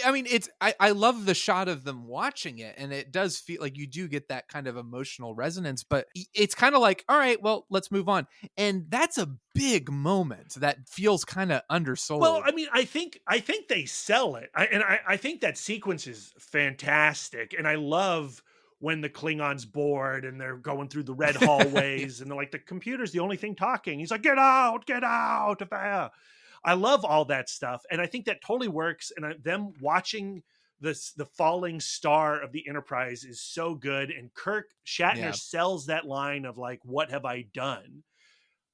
I love the shot of them watching it. And it does feel like you do get that kind of emotional resonance, but it's kind of like, all right, well, let's move on. And that's a big moment that feels kind of undersold. Well, I think they sell it. I think that sequence is fantastic. And I love when the Klingons board and they're going through the red hallways and they're like, the computer's the only thing talking. He's like, get out of there. I love all that stuff. And I think that totally works. And them watching the falling star of the Enterprise is so good. And Shatner sells that line of like, what have I done?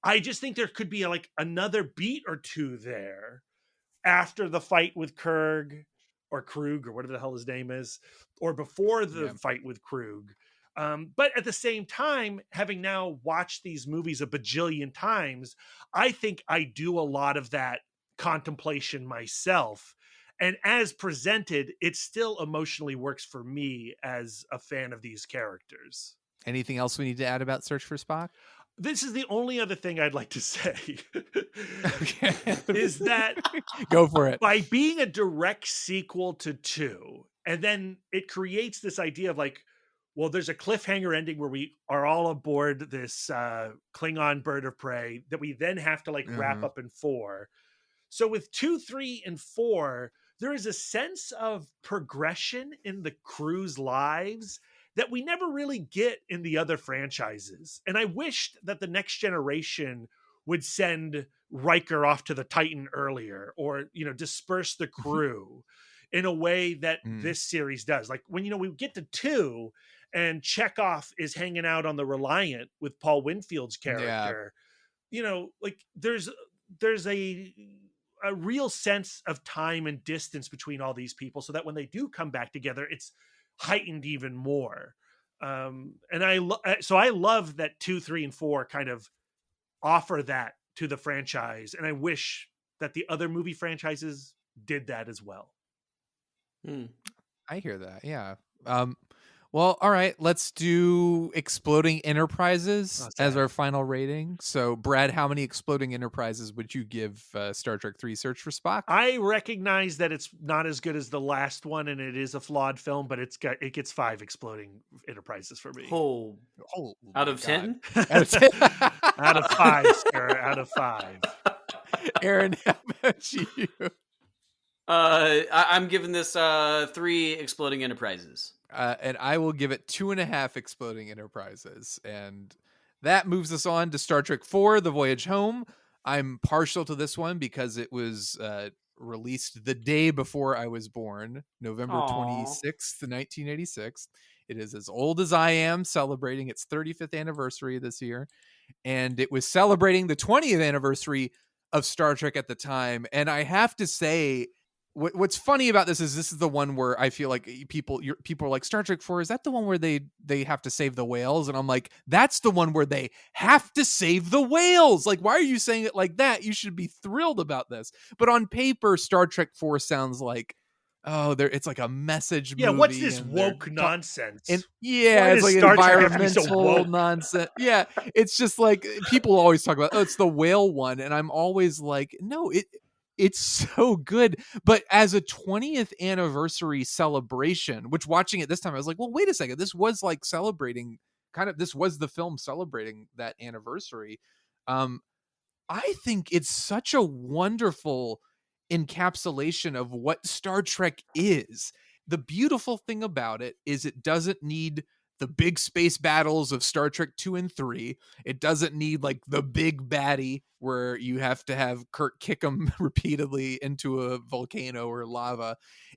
I just think there could be like another beat or two there after the fight with Krug or whatever the hell his name is, or before the fight with Krug. But at the same time, having now watched these movies a bajillion times, I think I do a lot of that contemplation myself. And as presented, it still emotionally works for me as a fan of these characters. Anything else we need to add about Search for Spock? This is the only other thing I'd like to say okay. is that go for it. By being a direct sequel to 2, and then it creates this idea of like, well, there's a cliffhanger ending where we are all aboard this Klingon bird of prey that we then have to like wrap up in 4. So with 2, 3, and 4, there is a sense of progression in the crew's lives that we never really get in the other franchises. And I wished that the Next Generation would send Riker off to the Titan earlier, or, disperse the crew. in a way that Mm. this series does. Like when, we get to 2 and Chekhov is hanging out on the Reliant with Paul Winfield's Yeah. character, like there's a real sense of time and distance between all these people, so that when they do come back together, it's heightened even more. And I love that 2, 3, and 4 kind of offer that to the franchise, and I wish that the other movie franchises did that as well. I hear that. Yeah. Well, all right, let's do Exploding Enterprises as our final rating. So, Brad, how many Exploding Enterprises would you give Star Trek 3 Search for Spock? I recognize that it's not as good as the last one, and it is a flawed film, but it gets 5 Exploding Enterprises for me. Oh out of 10? Out of 10? Out of 5, sir. Out of 5. Aaron, how about you? I'm giving this 3 Exploding Enterprises. And I will give it 2.5 Exploding Enterprises. And that moves us on to Star Trek 4, The Voyage Home. I'm partial to this one because it was released the day before I was born, November 26th, 1986. It is as old as I am, celebrating its 35th anniversary this year. And it was celebrating the 20th anniversary of Star Trek at the time. And I have to say, what's funny about this is the one where I feel like people are like, Star Trek 4, is that the one where they have to save the whales? And I'm like, that's the one where they have to save the whales. Like, why are you saying it like that? You should be thrilled about this. But on paper, Star Trek 4 sounds like, it's like a message movie. Yeah, what's this woke nonsense? And it's like Star Trek environmental nonsense. Yeah, it's just like people always talk about, it's the whale one, and I'm always like, no, it's so good. But as a 20th anniversary celebration, which watching it this time, I was like, well, wait a second. This was like celebrating this was the film celebrating that anniversary. I think it's such a wonderful encapsulation of what Star Trek is. The beautiful thing about it is it doesn't need the big space battles of Star Trek 2 and 3. It doesn't need like the big baddie where you have to have Kirk kick him repeatedly into a volcano or lava.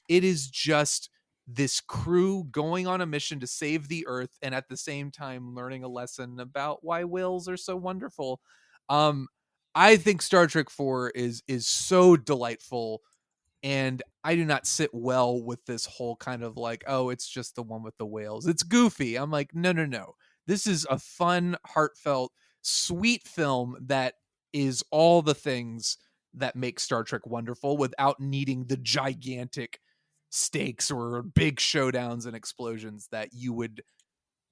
It is just this crew going on a mission to save the Earth and at the same time learning a lesson about why whales are so wonderful. I think Star Trek 4 is so delightful. And I do not sit well with this whole kind of like, it's just the one with the whales. It's goofy. I'm like, no. This is a fun, heartfelt, sweet film that is all the things that make Star Trek wonderful without needing the gigantic stakes or big showdowns and explosions that you would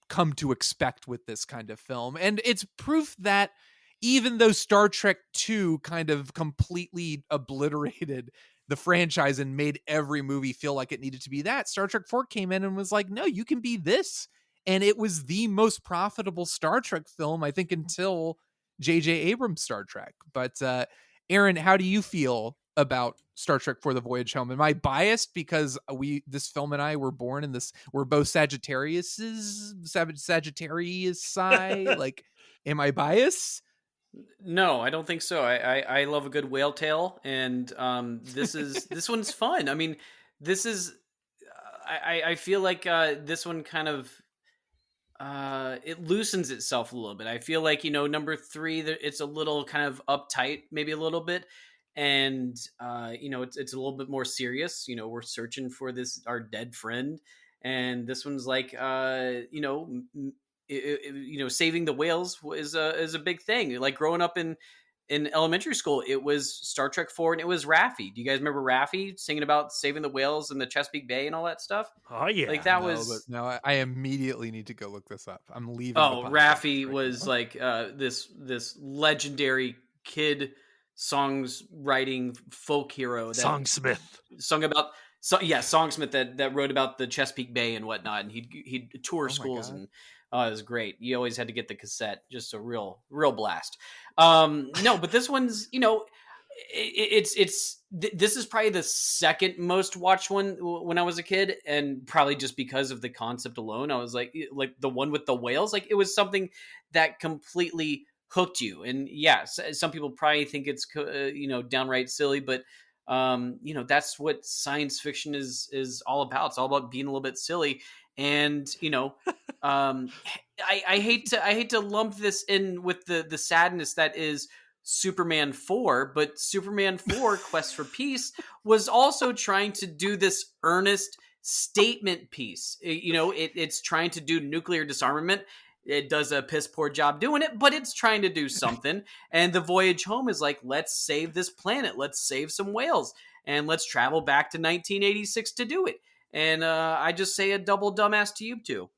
come to expect with this kind of film. And it's proof that even though Star Trek 2 kind of completely obliterated the franchise and made every movie feel like it needed to be that, Star Trek 4 came in and was like, no, you can be this. And it was the most profitable Star Trek film, I think, until J.J. Abrams' Star Trek. But Aaron, how do you feel about Star Trek 4: The Voyage Home? Am I biased because this film and I were born in this, we're both Sagittarius like, am I biased? No, I don't think so. I love a good whale tale, and this one's fun. I mean, this is I feel like this one kind of it loosens itself a little bit. I feel like number 3, it's a little kind of uptight, maybe a little bit, and it's a little bit more serious. We're searching for our dead friend, and this one's like saving the whales is a big thing. Like growing up in elementary school, it was Star Trek 4 and it was Raffi. Do you guys remember Raffi singing about saving the whales in the Chesapeake Bay and all that stuff? Oh yeah, like that was. No, I immediately need to go look this up. I'm leaving. Oh, Raffi was like this legendary kid songs writing folk hero. Songsmith Songsmith that wrote about the Chesapeake Bay and whatnot, and he'd tour schools and. Oh, it was great. You always had to get the cassette. Just a real blast. No, but this one's, this is probably the second most watched one when I was a kid. And probably just because of the concept alone, I was like the one with the whales, like it was something that completely hooked you. And yeah, some people probably think it's, downright silly, but That's what science fiction is all about. It's all about being a little bit silly. And I hate to lump this in with the sadness that is Superman 4, but Superman 4 Quest for Peace was also trying to do this earnest statement piece. It's trying to do nuclear disarmament. It does a piss poor job doing it, but it's trying to do something. And the voyage home is like, let's save this planet. Let's save some whales. And let's travel back to 1986 to do it. And I just say a double dumbass to you two.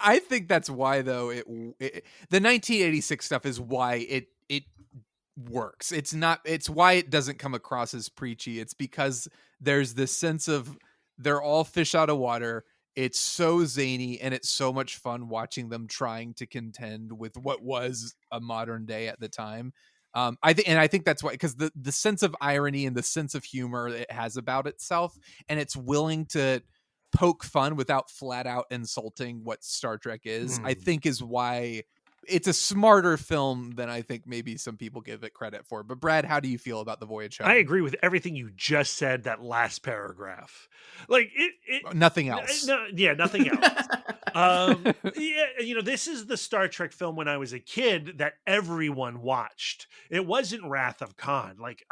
I think that's why, though, the 1986 stuff is why it works. It's why it doesn't come across as preachy. It's because there's this sense of they're all fish out of water. It's so zany, and it's so much fun watching them trying to contend with what was a modern day at the time. I think that's why, because the sense of irony and the sense of humor it has about itself, and it's willing to poke fun without flat out insulting what Star Trek is, I think is why it's a smarter film than I think maybe some people give it credit for. But Brad, how do you feel about The Voyage Home? I agree with everything you just said, that last paragraph. Like nothing else. Nothing else. This is the Star Trek film when I was a kid that everyone watched. It wasn't Wrath of Khan. Like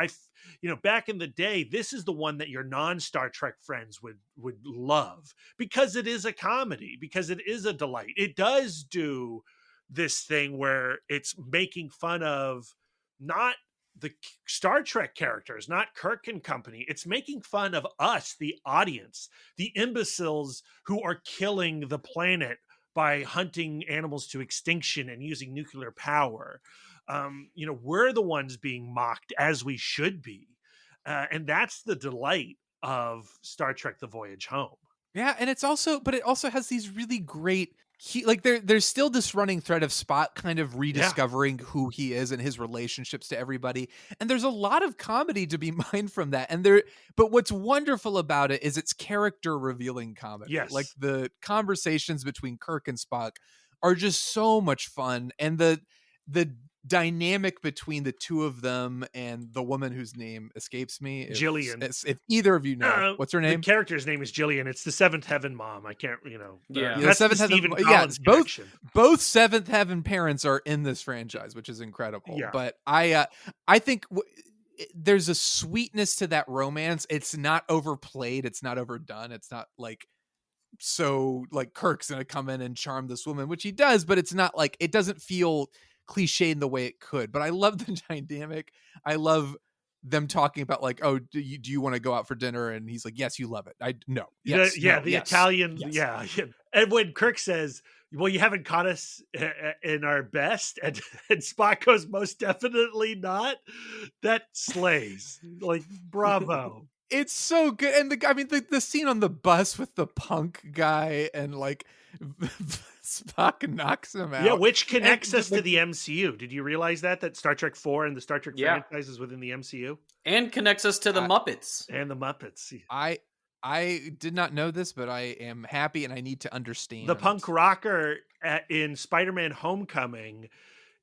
back in the day, this is the one that your non-Star Trek friends would love, because it is a comedy, because it is a delight. It does do this thing where it's making fun of not the Star Trek characters, not Kirk and company. It's making fun of us, the audience, the imbeciles who are killing the planet by hunting animals to extinction and using nuclear power. We're the ones being mocked, as we should be. And that's the delight of Star Trek: The Voyage Home. Yeah, and it also has these really great, there's still this running thread of Spock kind of rediscovering who he is and his relationships to everybody, and there's a lot of comedy to be mined from that. But what's wonderful about it is it's character revealing comedy. Yes, like the conversations between Kirk and Spock are just so much fun, and the dynamic between the two of them and the woman whose name escapes me, Jillian. If either of you know, what's her name? The character's name is Jillian. It's the Seventh Heaven mom. I can't, the Seventh Heaven. Yes, both Seventh Heaven parents are in this franchise, which is incredible. Yeah. But I think there's a sweetness to that romance. It's not overplayed. It's not overdone. It's not so Kirk's gonna come in and charm this woman, which he does, but it's not it doesn't feel cliche in the way it could. But I love the dynamic. I love them talking about do you want to go out for dinner, and he's like, yes, you love it. Yes, Italian. Yes. Yeah. And when Kirk says, well, you haven't caught us in our best, and Spock goes, most definitely not, that slays. Bravo. It's so good. And the scene on the bus with the punk guy and Spock knocks him out. Yeah, which connects us to the MCU. Did you realize that Star Trek 4 and the Star Trek franchise is within the MCU? And connects us to the Muppets. And the Muppets. I did not know this, but I am happy, and I need to understand. The punk rocker in Spider-Man Homecoming,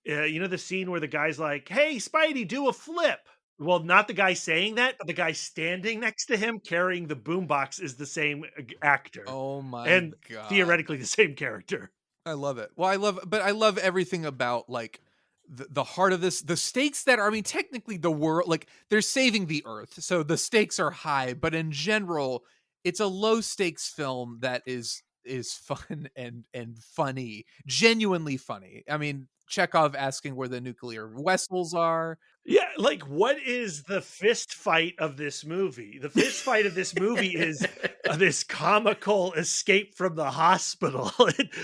the scene where the guy's like, hey, Spidey, do a flip. Well, not the guy saying that, but the guy standing next to him carrying the boombox is the same actor. Oh my God. Theoretically the same character. I love it. Well, I love everything about the heart of this, the stakes that are, technically the world, they're saving the Earth. So the stakes are high, but in general, it's a low stakes film that is fun and funny, genuinely funny. Chekhov asking where the nuclear vessels are. Yeah, what is the fist fight of this movie? The fist fight of this movie is this comical escape from the hospital.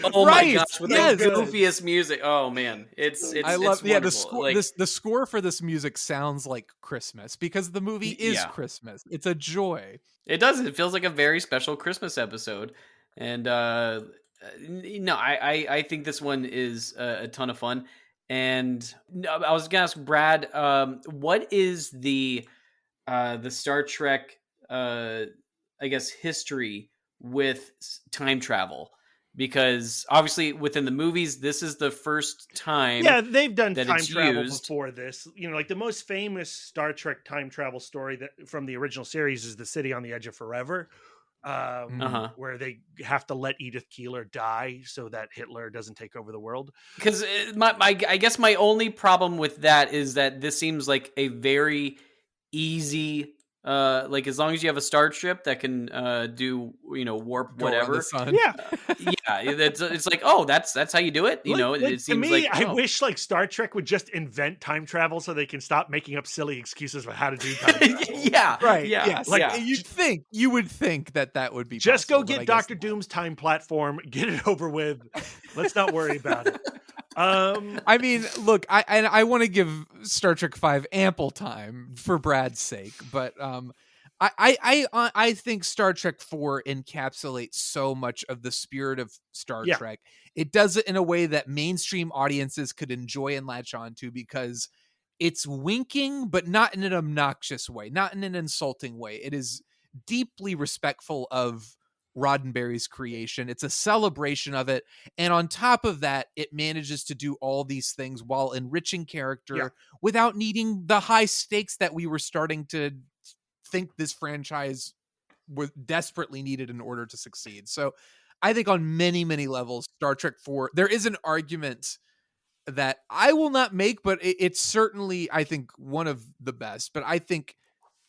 Oh my gosh, with the goofiest music. Oh man, it's the score for this music sounds like Christmas, because the movie is Christmas. It's a joy. It does. It feels like a very special Christmas episode, and I think this one is a ton of fun. And I was gonna ask Brad, what is the Star Trek, history with time travel? because obviously within the movies, this is the first time. Yeah, they've done that time it's travel used. before this. You know, like the most famous Star Trek time travel story that from the original series is The City on the Edge of Forever, where they have to let Edith Keeler die so that Hitler doesn't take over the world. Because I guess my only problem with that is that this seems like a very easy, like as long as you have a starship that can do warp Go around whatever. the sun. Yeah, it's like, oh, that's how you do it. It to seems me, like I wish like Star Trek would just invent time travel so they can stop making up silly excuses for how to do time travel. yeah, Right. yeah, Yes. Like, yeah. You would think that would be Just possible, go but I get guess Doctor not. Doom's time platform, get it over with. Let's not worry about it. I mean, look, I want to give Star Trek V ample time for Brad's sake, but I think Star Trek IV encapsulates so much of the spirit of Star Yeah. Trek. It does it in a way that mainstream audiences could enjoy and latch on to, because it's winking, but not in an obnoxious way, not in an insulting way. It is deeply respectful of Roddenberry's creation. It's a celebration of it. And on top of that, it manages to do all these things while enriching character without needing the high stakes that we were starting to think this franchise was desperately needed in order to succeed. So I think on many, many levels, Star Trek 4, there is an argument that I will not make, but it's certainly, I think, one of the best. But I think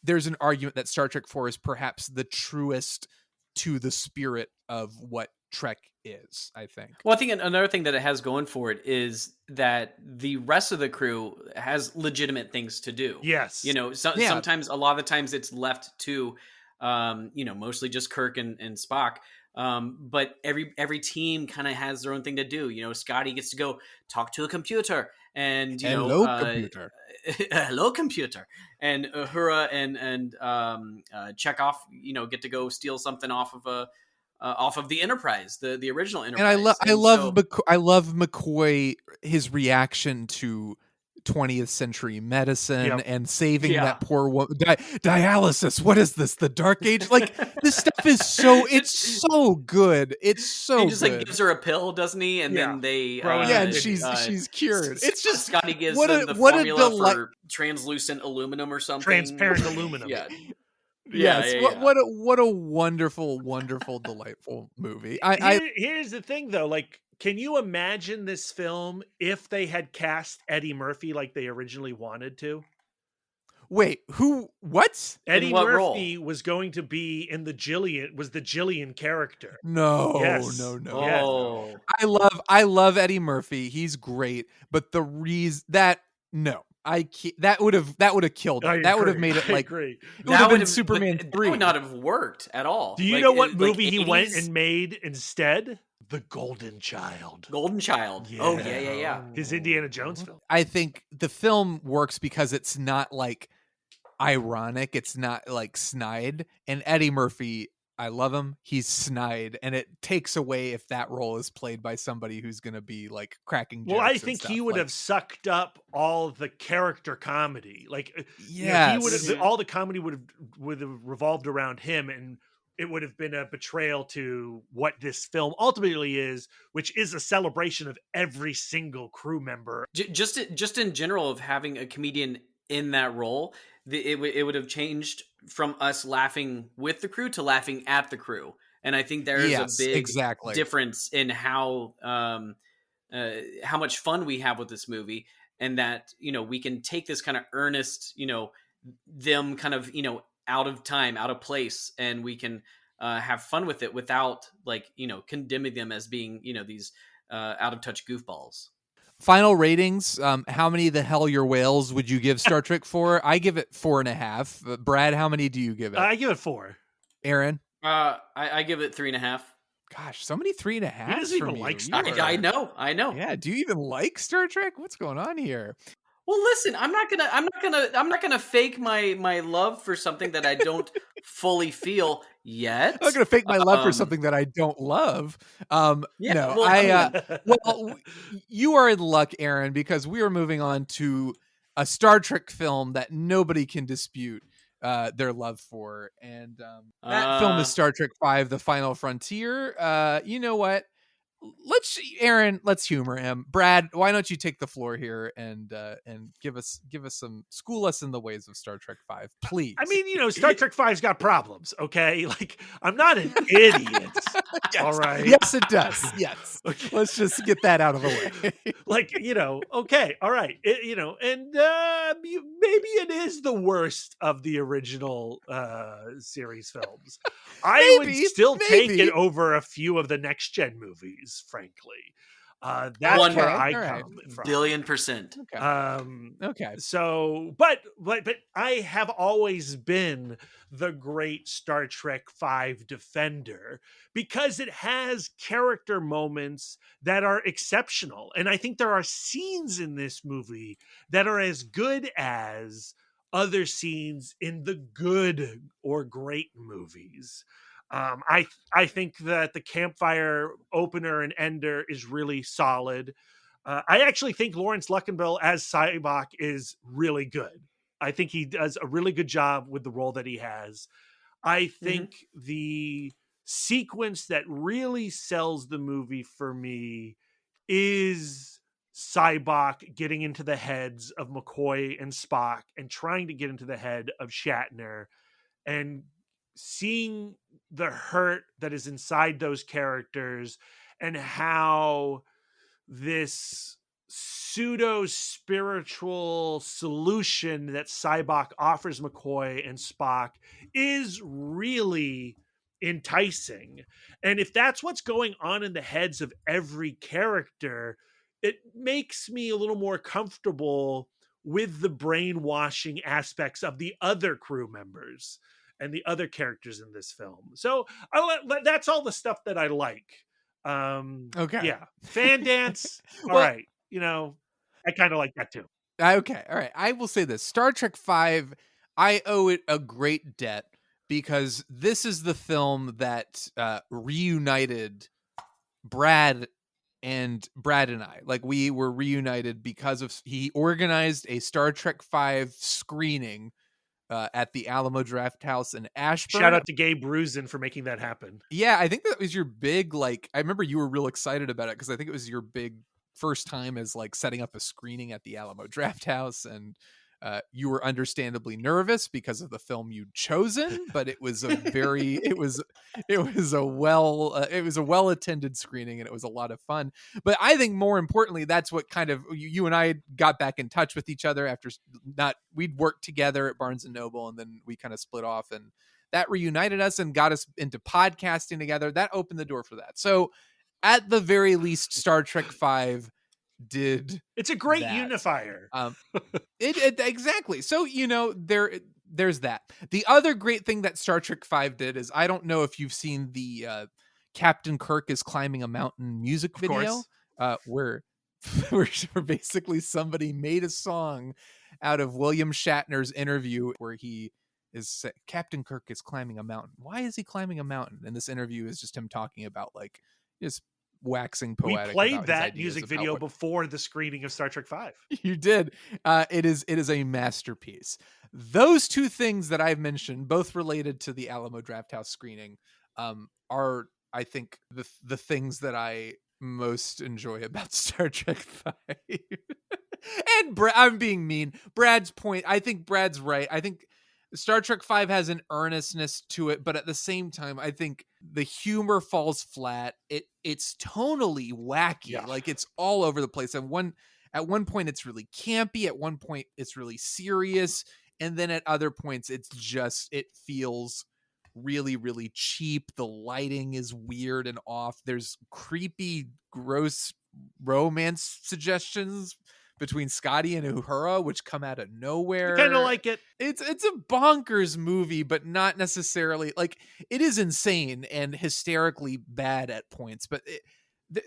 there's an argument that Star Trek 4 is perhaps the truest to the spirit of what Trek is, I think. Well, I think another thing that it has going for it is that the rest of the crew has legitimate things to do. Yes. Sometimes, a lot of the times it's left to, mostly just Kirk and Spock. But every team kind of has their own thing to do. Scotty gets to go talk to a computer, and computer. hello computer, and Uhura and Chekhov, get to go steal something off of the Enterprise, the original Enterprise. And I love McCoy, his reaction to 20th century medicine and saving that poor woman. Dialysis. What is this? The Dark Age? Like, this stuff is it's so good. It's so he just good. like gives her a pill, doesn't he? And then they and she's cured. It's just Scotty gives them the formula for translucent aluminum or something. Transparent aluminum. Yes. What a wonderful, wonderful, delightful movie. Here's the thing, though. Like, can you imagine this film if they had cast Eddie Murphy like they originally wanted to? Wait, who? What? Eddie Murphy role? was going to be in the Jillian character. No, Yes. no. Oh. I love Eddie Murphy. He's great, but the reason that that would have killed it. That would have made it like agree. It would have been Superman 3. That would not have worked at all. Do you know what movie he went and made instead? The Golden Child. Golden Child. Yeah. Oh, yeah. His Indiana Jones film. I think the film works because it's not like ironic. It's not like snide. And Eddie Murphy, I love him. He's snide, and it takes away if that role is played by somebody who's going to be like cracking jokes. Well, I and think stuff. he would have sucked up all the character comedy. Like, yes. he would have. All the comedy would have revolved around him, and it would have been a betrayal to what this film ultimately is, which is a celebration of every single crew member. Just in general, of having a comedian in that role, it would have changed from us laughing with the crew to laughing at the crew. And I think there's a big difference in how much fun we have with this movie, and that, we can take this kind of earnest, them kind of, out of time, out of place, and we can have fun with it without condemning them as being, these out of touch goofballs. Final ratings. How many the hell your whales would you give Star Trek 4? I give it 4.5. Brad, how many do you give it? I give it 4. Aaron? I give it 3.5. Gosh, so many 3.5. He doesn't even like Star Trek. I know. Yeah, do you even like Star Trek? What's going on here? Well, listen, I'm not gonna fake my love for something that I don't fully feel yet. I'm not gonna fake my love for something that I don't love. Well, you are in luck, Aaron, because we are moving on to a Star Trek film that nobody can dispute their love for, and that film is Star Trek V: The Final Frontier. You know what? let's humor him. Brad, why don't you take the floor here and give us school us in the ways of Star Trek V, please. I mean, Star Trek V's got problems, okay? Like, I'm not an idiot. Yes. All right. Yes, it does. Yes. Okay. Let's just get that out of the way. Like, okay, all right. And maybe it is the worst of the original series films. I would still take it over a few of the next gen movies, frankly. That's where I come from. 1,000,000,000%. Okay. So, but I have always been the great Star Trek V defender because it has character moments that are exceptional. And I think there are scenes in this movie that are as good as other scenes in the good or great movies. I think that the campfire opener and ender is really solid. I actually think Lawrence Luckenbill as Sybok is really good. I think he does a really good job with the role that he has. I think the sequence that really sells the movie for me is Sybok getting into the heads of McCoy and Spock and trying to get into the head of Shatner and seeing the hurt that is inside those characters and how this pseudo spiritual solution that Sybok offers McCoy and Spock is really enticing. And if that's what's going on in the heads of every character, it makes me a little more comfortable with the brainwashing aspects of the other crew members and the other characters in this film. So that's all the stuff that I like. Okay. Yeah. Fan dance. All right. I kind of like that too. Okay. All right. I will say this. Star Trek V, I owe it a great debt because this is the film that reunited Brad and I. Like, we were reunited because of he organized a Star Trek V screening at the Alamo Draft House in Ashburn. Shout out to Gabe Ruzin for making that happen. Yeah, I think that was your big, I remember you were real excited about it because I think it was your big first time as setting up a screening at the Alamo Draft House, and you were understandably nervous because of the film you'd chosen, but it was a very it was a well attended screening, and it was a lot of fun. But I think more importantly, that's what kind of you and I got back in touch with each other after we'd worked together at Barnes and Noble, and then we kind of split off, and that reunited us and got us into podcasting together. That opened the door for that. So at the very least, Star Trek V it's a great unifier. Exactly. So there's that. The other great thing that Star Trek V did is, I don't know if you've seen the Captain Kirk is Climbing a Mountain music video, where basically somebody made a song out of William Shatner's interview where he is Captain Kirk is climbing a mountain. Why is he climbing a mountain? And this interview is just him talking about just waxing poetic. We played that music video before the screening of Star Trek V. You did. It is a masterpiece. Those two things that I've mentioned, both related to the Alamo Drafthouse screening, are, I think, the things that I most enjoy about Star Trek V. And I'm being mean. Brad's point, I think Brad's right. I think Star Trek V has an earnestness to it, but at the same time, I think the humor falls flat. It's tonally wacky. Yeah. It's all over the place. At one point, it's really campy. At one point, it's really serious. And then at other points, it feels really, really cheap. The lighting is weird and off. There's creepy, gross romance suggestions between Scotty and Uhura, which come out of nowhere. Kind of like it. It's a bonkers movie, but not necessarily it is insane and hysterically bad at points. But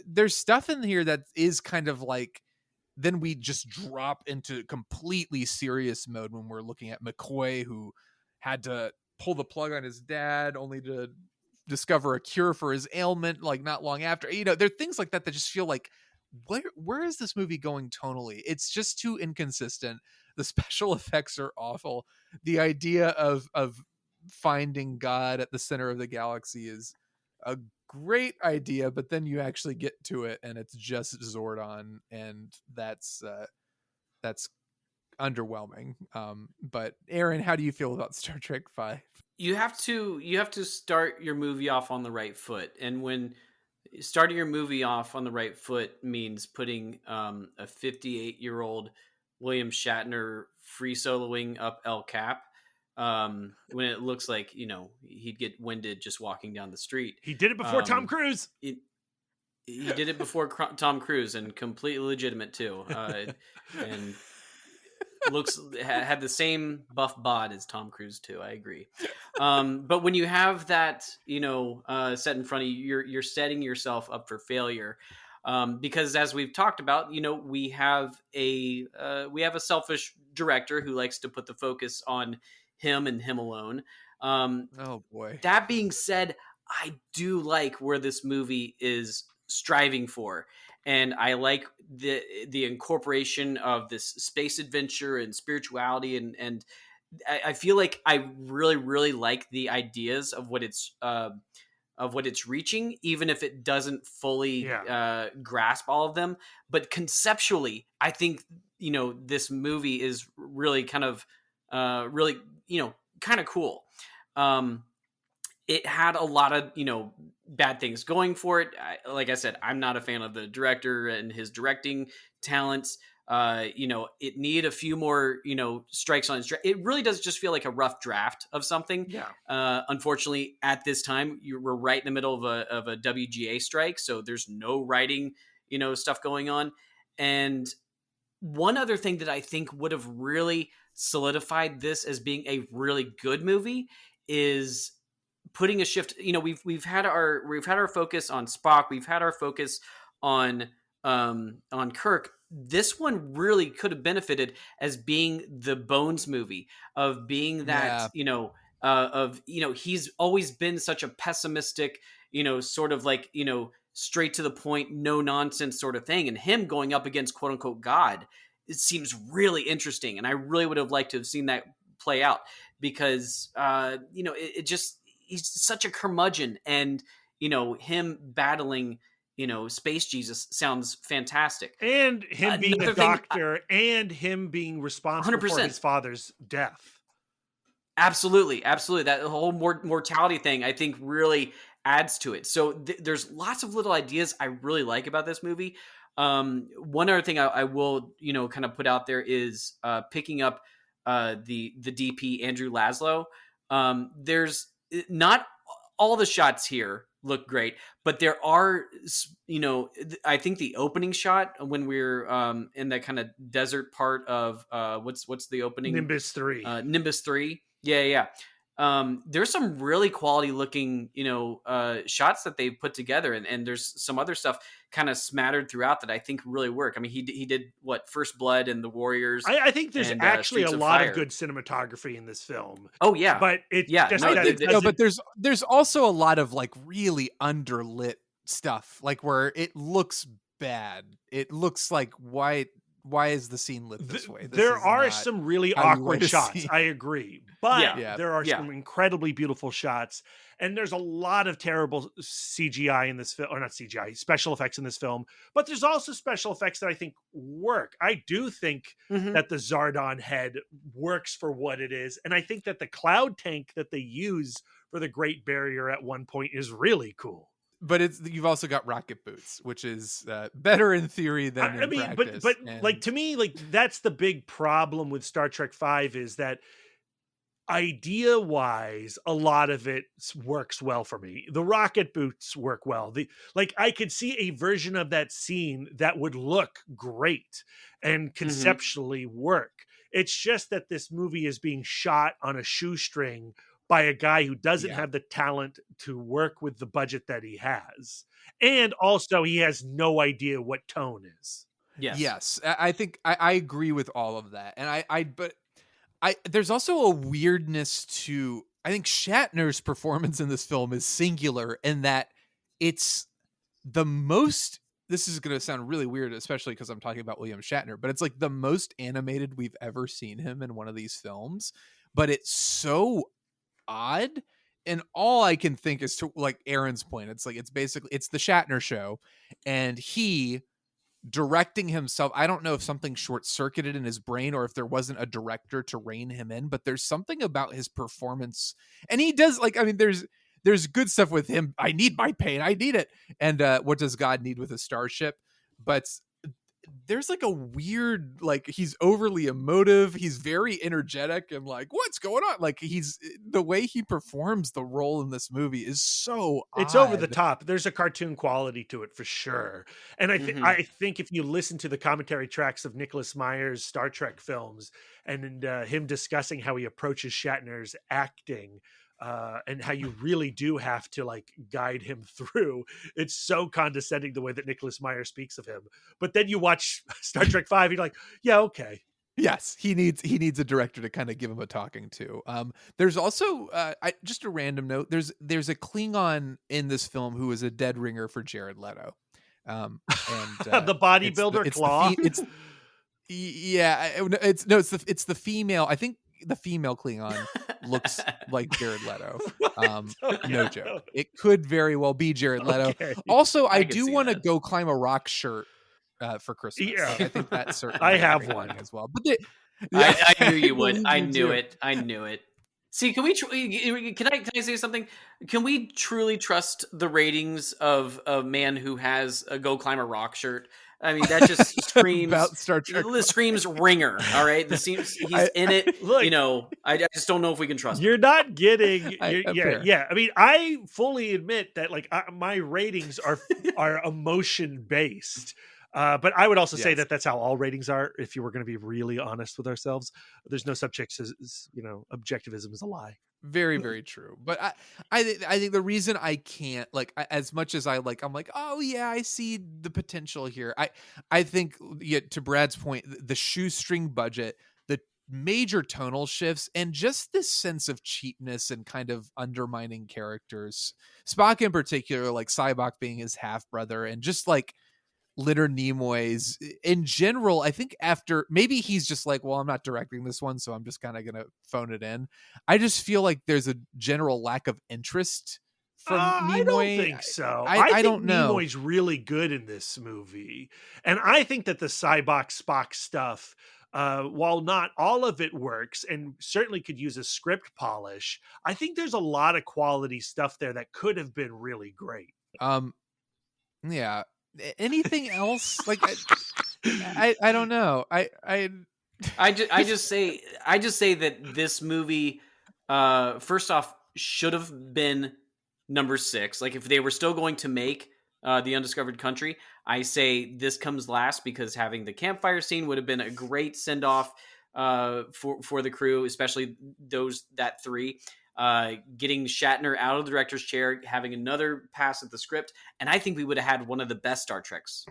there's stuff in here that is kind of then we just drop into completely serious mode when we're looking at McCoy, who had to pull the plug on his dad only to discover a cure for his ailment not long after. There are things like that just feel where is this movie going tonally? It's just too inconsistent. The special effects are awful. The idea of finding God at the center of the galaxy is a great idea, but then you actually get to it and it's just Zordon, and that's underwhelming. But Aaron, how do you feel about Star Trek V? You have to start your movie off on the right foot, and when starting your movie off on the right foot means putting a 58-year-old William Shatner free soloing up El Cap, when it looks like, you know, he'd get winded just walking down the street. He did it before Tom Cruise. He did it before Tom Cruise, and completely legitimate too. And had the same buff bod as Tom Cruise too. I agree. But when you have that, you know, set in front of you, you're setting yourself up for failure. Because as we've talked about, you know, we have a selfish director who likes to put the focus on him and him alone. Oh boy. That being said, I do like where this movie is striving for, and I like the incorporation of this space adventure and spirituality, and I feel like I really like the ideas of what it's reaching, even if it doesn't fully grasp all of them. But conceptually, I think, you know, this movie is really kind of cool. It had a lot of, you know, bad things going for it. Like I said, I'm not a fan of the director and his directing talents. You know, it needed a few more, you know, strikes on his it really does just feel like a rough draft of something. Yeah. Unfortunately, at this time, we're right in the middle of a WGA strike, so there's no writing, you know, stuff going on. And one other thing that I think would have really solidified this as being a really good movie is putting a shift. You know, we've had our focus on Spock, we've had our focus on Kirk. This one really could have benefited as being the Bones movie, of being that, you know, he's always been such a pessimistic, you know, sort of like, you know, straight to the point, no nonsense sort of thing, and him going up against quote unquote God. It seems really interesting, and I really would have liked to have seen that play out, because you know, it just, he's such a curmudgeon, and, you know, him battling, you know, Space Jesus sounds fantastic. And him being a doctor, and him being responsible 100%. for his father's death. Absolutely. That whole mortality thing, I think, really adds to it. So there's lots of little ideas I really like about this movie. One other thing I will, you know, kind of put out there is picking up the DP, Andrew Laszlo. There's not all the shots here look great, but there are, you know, I think the opening shot when we're in that kind of desert part of what's the opening? Nimbus 3. Nimbus 3. Yeah. There's some really quality looking, you know, shots that they've put together, and there's some other stuff kind of smattered throughout that I think really work. I mean, he did what, First Blood and The Warriors. I think there's actually a Streets of lot Fire. of good cinematography in this film. Oh yeah, But it's just I that think, it no, doesn't- but there's also a lot of like really underlit stuff, like where it looks bad. It looks like, why is the scene lit this way? There are some really how you awkward want to shots. see. I agree. But Yeah. there are some incredibly beautiful shots. And there's a lot of terrible CGI in this film, or not CGI, special effects in this film. But there's also special effects that I think work. I do think that the Zardon head works for what it is. And I think that the cloud tank that they use for the Great Barrier at one point is really cool. But you've also got rocket boots, which is better in theory than in practice. But like, to me, like, that's the big problem with Star Trek V, is that idea wise, a lot of it works well for me. The rocket boots work well. I could see a version of that scene that would look great and conceptually work. It's just that this movie is being shot on a shoestring by a guy who doesn't have the talent to work with the budget that he has. And also he has no idea what tone is. Yes. I think I agree with all of that. And but there's also a weirdness to, I think Shatner's performance in this film is singular in that it's the most, this is going to sound really weird, especially because I'm talking about William Shatner, but it's like the most animated we've ever seen him in one of these films. But it's so odd and all I can think is to like Aaron's point. It's like, it's the Shatner show, and he directing himself. I don't know if something short circuited in his brain or if there wasn't a director to rein him in, but there's something about his performance. And he does like, I mean, there's good stuff with him. I need my pain. I need it. And what does God need with a starship? But there's like a weird, like, he's overly emotive. He's very energetic and like, what's going on? Like, the way he performs the role in this movie is so It's odd. over the top. There's a cartoon quality to it for sure. And I think if you listen to the commentary tracks of Nicholas Meyer's Star Trek films and him discussing how he approaches Shatner's acting, and how you really do have to like guide him through. It's so condescending the way that Nicholas Meyer speaks of him. But then you watch Star Trek 5, you're like, yeah, okay. Yes, he needs a director to kind of give him a talking to. There's also just a random note. There's a Klingon in this film who is a dead ringer for Jared Leto. And the bodybuilder Claw. It's the female. I think the female Klingon looks like Jared Leto. No joke. It could very well be Jared Leto. Okay. Also, I do want to go climb a rock shirt for Christmas. Yeah. I think that's certainly. I have one as well. But I knew you would. I knew it. See, can I say something? Can we truly trust the ratings of a man who has a go climb a rock shirt? I mean, that just screams about Star Trek. It screams ringer. All right, he's in it. Look, I just don't know if we can trust. You're not getting. Fair. Yeah. I mean, I fully admit that. Like, my ratings are emotion based. But I would also say that that's how all ratings are. If you were going to be really honest with ourselves, there's no subject as objectivism is a lie. Very, very true. But I think the reason I can't, like, as much as I'm like, oh yeah, I see the potential here. I think, to Brad's point, the shoestring budget, the major tonal shifts, and just this sense of cheapness and kind of undermining characters. Spock in particular, like Sybok being his half brother, and just like Leonard Nimoy's in general. I think after maybe he's just like, well, I'm not directing this one, so I'm just kind of gonna phone it in. I just feel like there's a general lack of interest from Nimoy. I don't think so. I don't know. Nimoy's really good in this movie, and I think that the Sybok Spock stuff, while not all of it works and certainly could use a script polish, I think there's a lot of quality stuff there that could have been really great. Yeah. Anything else? Like, I don't know. I just say that this movie, first off, should have been number 6. Like, if they were still going to make the Undiscovered Country, I say this comes last, because having the campfire scene would have been a great send off for the crew, especially that 3. Getting Shatner out of the director's chair, having another pass at the script, and I think we would have had one of the best Star Treks.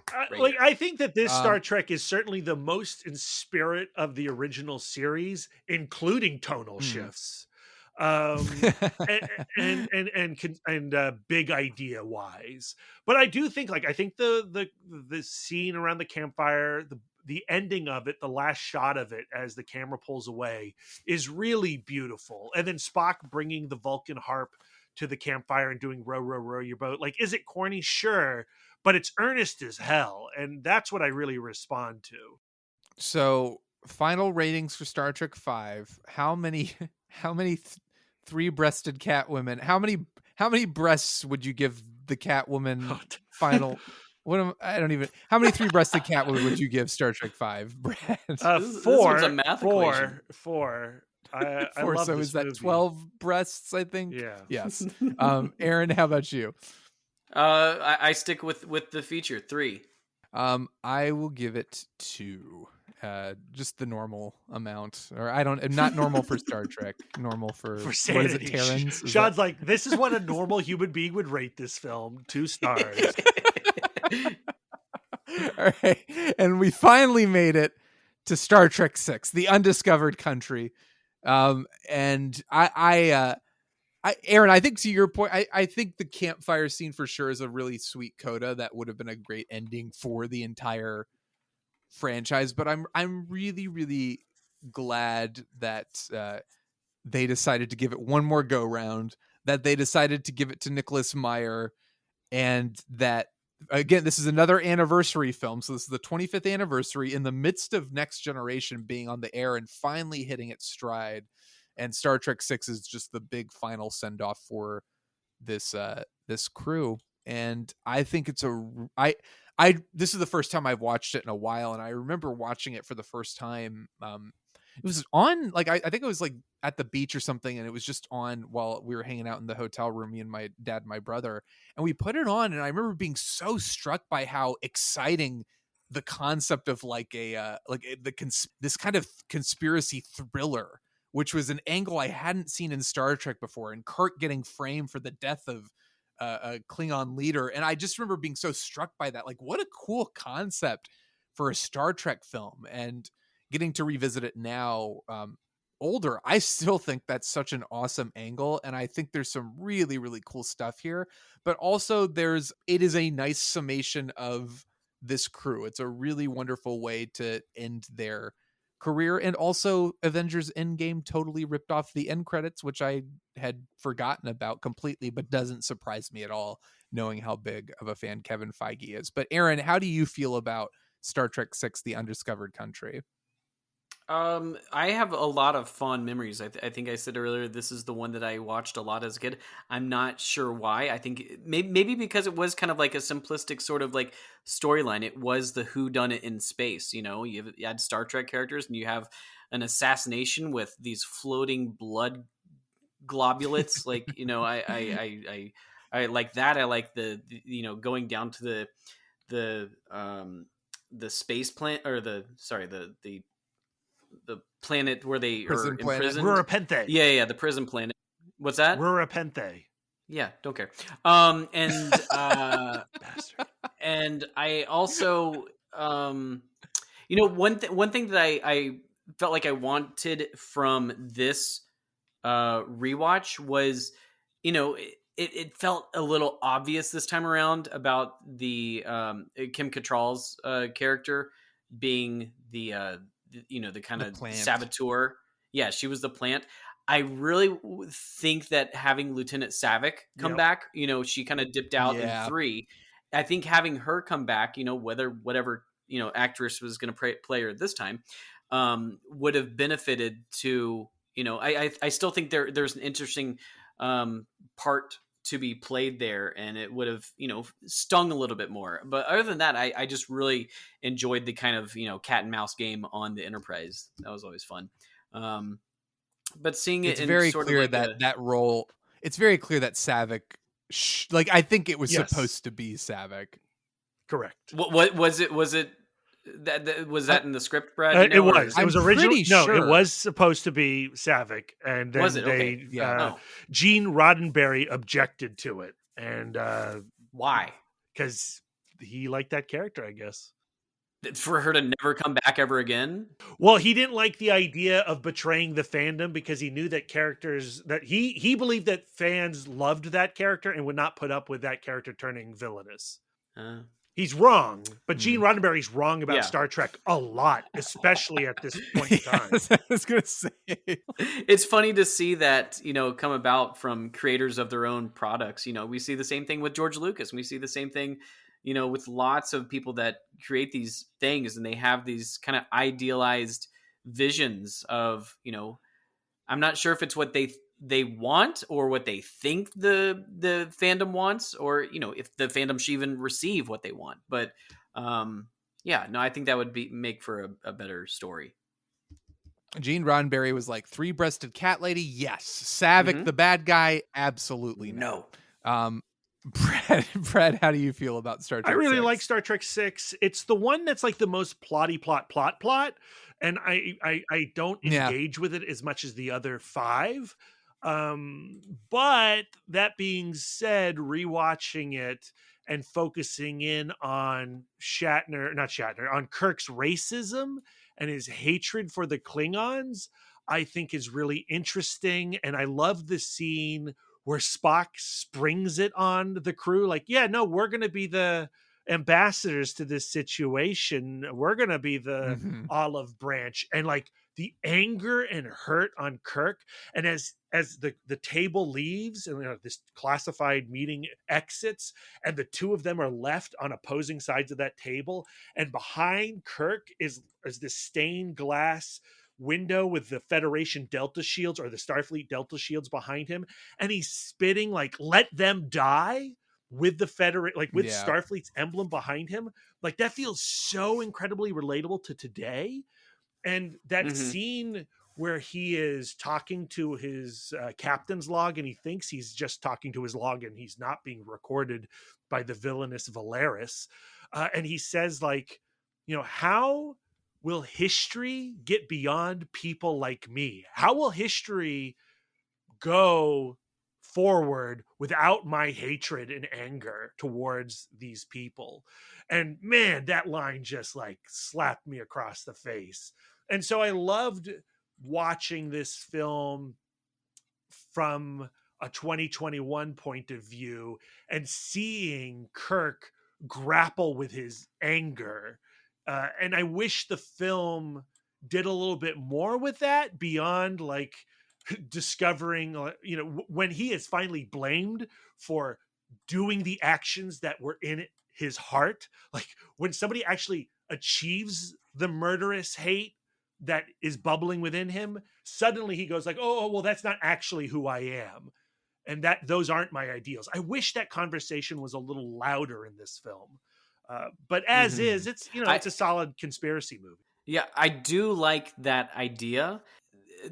I think that this Star Trek is certainly the most in spirit of the original series, including tonal shifts, and big idea wise. But I do think, I think the scene around the campfire, the ending of it, the last shot of it as the camera pulls away, is really beautiful. And then Spock bringing the Vulcan harp to the campfire and doing row, row, row your boat. Like, is it corny? Sure. But it's earnest as hell. And that's what I really respond to. So, final ratings for Star Trek 5. How many three-breasted Catwomen? How many breasts would you give the Catwoman final? How many three-breasted Catwomen would you give Star Trek 5, Brad? 4. This one's a math equation. 4. I 4. love So this is that movie. 12 breasts, I think? Yeah. Yes. Aaron, how about you? I stick with the feature 3. I will give it 2. Just the normal amount, or not normal for Star Trek, normal for sanity. What is it, Terrans? Sean's like, this is what a normal human being would rate this film, 2 stars. All right, and we finally made it to Star Trek 6, The Undiscovered Country. And I Aaron, I think to your point, I think the campfire scene for sure is a really sweet coda that would have been a great ending for the entire franchise. But I'm really, really glad that they decided to give it one more go round. that they decided to give it to Nicholas Meyer, and that, again, this is another anniversary film. So this is the 25th anniversary in the midst of Next Generation being on the air and finally hitting its stride. And Star Trek 6 is just the big final send off for this crew. And I think it's this is the first time I've watched it in a while. And I remember watching it for the first time. It was on, like, I think it was like at the beach or something, and it was just on while we were hanging out in the hotel room, me and my dad and my brother, and we put it on, and I remember being so struck by how exciting the concept of like this kind of conspiracy thriller, which was an angle I hadn't seen in Star Trek before, and Kirk getting framed for the death of a Klingon leader. And I just remember being so struck by that. Like, what a cool concept for a Star Trek film. And getting to revisit it now, older, I still think that's such an awesome angle. And I think there's some really, really cool stuff here. But also it is a nice summation of this crew. It's a really wonderful way to end their career. And also Avengers Endgame totally ripped off the end credits, which I had forgotten about completely, but doesn't surprise me at all, knowing how big of a fan Kevin Feige is. But Aaron, how do you feel about Star Trek 6, The Undiscovered Country? I have a lot of fond memories. I think I said earlier, this is the one that I watched a lot as a kid. I'm not sure why. I think maybe because it was kind of like a simplistic sort of like storyline. It was the whodunit in space. You know, you had Star Trek characters, and you have an assassination with these floating blood globulates. Like, you know, I like that. I like the you know, going down to the space plant, or the planet where they are imprisoned. Rurapente. Yeah, the prison planet. What's that? Rurapente. Yeah, don't care. And Bastard. and I also, you know, one thing that I felt like I wanted from this rewatch was, you know, it felt a little obvious this time around about the Kim Cattrall's character being the you know, the kind of saboteur. Yeah, she was the plant. I really think that having Lieutenant Savick come back, you know, she kind of dipped out in 3. I think having her come back, you know, whatever, you know, actress was going to play her this time, would have benefited to, you know, I still think there's an interesting part to be played there, and it would have, you know, stung a little bit more. But other than that, I just really enjoyed the kind of, you know, cat and mouse game on the Enterprise. That was always fun. But seeing it, it's very clear like that role. It's very clear that Savick, like, I think it was supposed to be Savick. Correct. What was it? Was it that was that in the script, Brad? It was. It was originally sure. No, it was supposed to be Savick, and then was it? Okay. Gene Roddenberry objected to it, and why? Because he liked that character, I guess. For her to never come back ever again? Well, he didn't like the idea of betraying the fandom, because he knew that characters that he believed that fans loved that character and would not put up with that character turning villainous. He's wrong, but Gene Roddenberry's wrong about Star Trek a lot, especially at this point in time. I was going to say. It's funny to see that, you know, come about from creators of their own products. You know, we see the same thing with George Lucas. We see the same thing, you know, with lots of people that create these things, and they have these kind of idealized visions of, you know, I'm not sure if it's what they want or what they think the fandom wants, or, you know, if the fandom should even receive what they want. But I think that would make for a better story. Gene Roddenberry was like, 3-breasted cat lady, yes. Savick, the bad guy, absolutely no. Brad, how do you feel about Star Trek? I really 6? like Star Trek 6. It's the one that's like the most plot, and I don't engage with it as much as the other 5. But that being said, rewatching it and focusing in on on Kirk's racism and his hatred for the Klingons, I think is really interesting. And I love the scene where Spock springs it on the crew. Like, we're going to be the ambassadors to this situation. We're going to be the olive branch. And like the anger and hurt on Kirk. And as the table leaves and this classified meeting exits, and the two of them are left on opposing sides of that table, and behind Kirk is this stained glass window with the Federation Delta shields or the Starfleet Delta shields behind him, and he's spitting like "Let them die" with the with Starfleet's emblem behind him. Like, that feels so incredibly relatable to today. And that scene where he is talking to his captain's log, and he thinks he's just talking to his log and he's not being recorded by the villainous Valeris. And he says, like, how will history get beyond people like me? How will history go forward without my hatred and anger towards these people? And man, that line just like slapped me across the face. And so I loved watching this film from a 2021 point of view and seeing Kirk grapple with his anger. And I wish the film did a little bit more with that, beyond like discovering, when he is finally blamed for doing the actions that were in his heart. Like, when somebody actually achieves the murderous hate that is bubbling within him, suddenly he goes like, oh, well, that's not actually who I am. And that those aren't my ideals. I wish that conversation was a little louder in this film. But as is, it's, it's a solid conspiracy movie. Yeah, I do like that idea.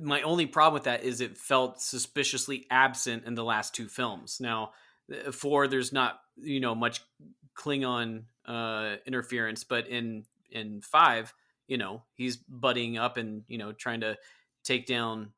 My only problem with that is it felt suspiciously absent in the last two films. Now, 4, there's not, much Klingon interference, but in 5, he's buddying up and, trying to take down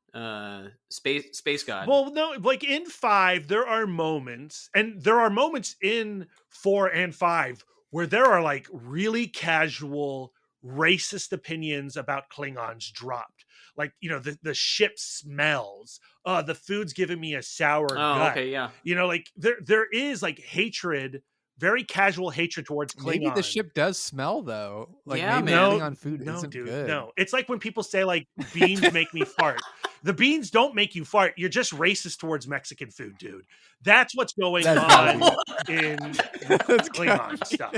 Space God. Well, no, like in 5, there are moments, and there are moments in 4 and 5 where there are like really casual racist opinions about Klingons dropped. Like, the ship smells. The food's giving me a sour gut. Okay, yeah. Like there is like hatred, very casual hatred towards Klingons. Maybe the ship does smell though. Like, yeah, maybe man. Klingon food isn't good. No, it's like when people say like beans make me fart. The beans don't make you fart. You're just racist towards Mexican food, dude. That's what's going on in Klingon stuff.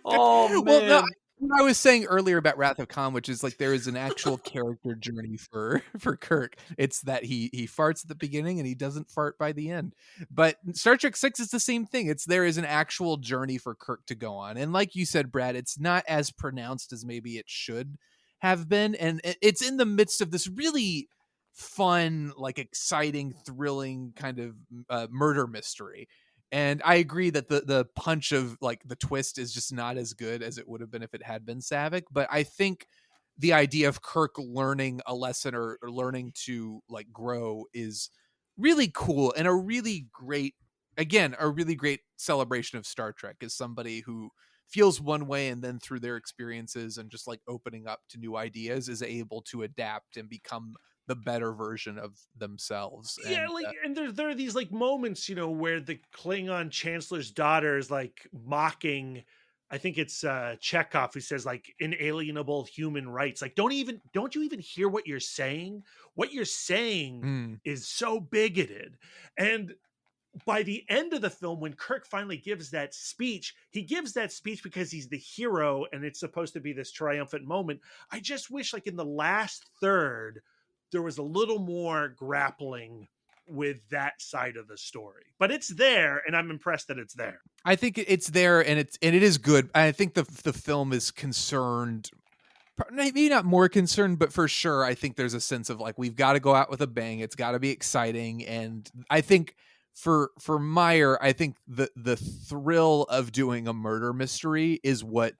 Oh, man. Well, no, what I was saying earlier about Wrath of Khan, which is like there is an actual character journey for Kirk. It's that he farts at the beginning and he doesn't fart by the end. But Star Trek 6 is the same thing. There is an actual journey for Kirk to go on. And like you said, Brad, it's not as pronounced as maybe it should have been. And it's in the midst of this really fun, like exciting, thrilling kind of murder mystery. And I agree that the punch of like the twist is just not as good as it would have been if it had been Saavik. But I think the idea of Kirk learning a lesson or learning to like grow is really cool, and a really great celebration of Star Trek as somebody who feels one way and then through their experiences and just like opening up to new ideas is able to adapt and become the better version of themselves. Yeah, and there are these like moments, where the Klingon chancellor's daughter is like mocking, I think it's Chekhov, who says like inalienable human rights. Like, don't you even hear what you're saying? What you're saying is so bigoted. And by the end of the film, when Kirk finally gives that speech, he gives that speech because he's the hero and it's supposed to be this triumphant moment. I just wish like in the last third, there was a little more grappling with that side of the story, but it's there, and I'm impressed that it's there. I think it's there, and it is good. I think the film is concerned, maybe not more concerned, but for sure, I think there's a sense of like we've got to go out with a bang. It's got to be exciting, and I think for Meyer, I think the thrill of doing a murder mystery is what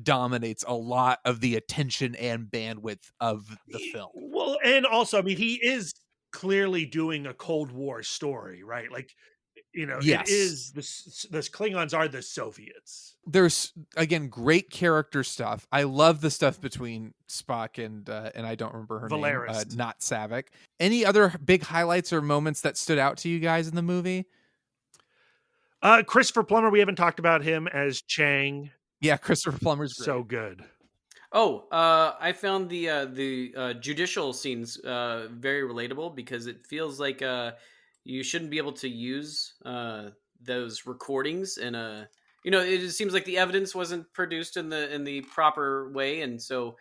dominates a lot of the attention and bandwidth of the film. Well, and also, I mean, he is clearly doing a Cold War story, right? Like, yes. It is the Klingons are the Soviets. There's again great character stuff. I love the stuff between Spock and I don't remember her Valeris. name, not Saavik. Any other big highlights or moments that stood out to you guys in the movie? Christopher Plummer, we haven't talked about him as Chang. Yeah, Christopher Plummer's great. So good. I found the judicial scenes very relatable because it feels like you shouldn't be able to use those recordings in a. It just seems like the evidence wasn't produced in the proper way, and so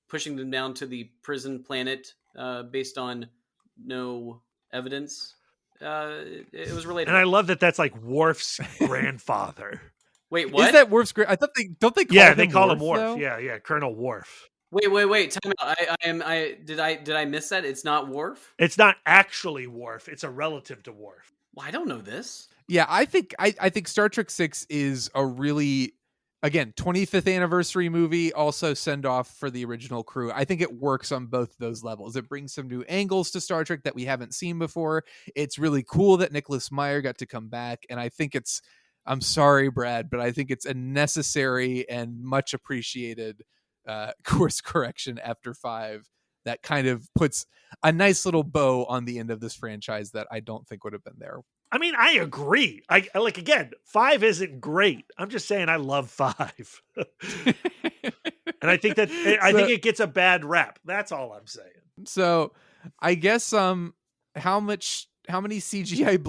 pushing them down to the prison planet based on no evidence. It was relatable. And I love that that's like Worf's grandfather. Wait, what? Is that Worf's great? I thought they call Yeah, him they call Worf, him Worf. though? Yeah, Colonel Worf. Wait. Time out. Did I miss that? It's not Worf? It's not actually Worf. It's a relative to Worf. Well, I don't know this. Yeah, I think Star Trek 6 is a really, again, 25th anniversary movie, also send off for the original crew. I think it works on both those levels. It brings some new angles to Star Trek that we haven't seen before. It's really cool that Nicholas Meyer got to come back, and I think I'm sorry, Brad, but I think it's a necessary and much appreciated course correction after 5 that kind of puts a nice little bow on the end of this franchise that I don't think would have been there. I mean, I agree. I like, again, 5 isn't great. I'm just saying I love 5. And I think I think it gets a bad rap. That's all I'm saying. So I guess how many CGI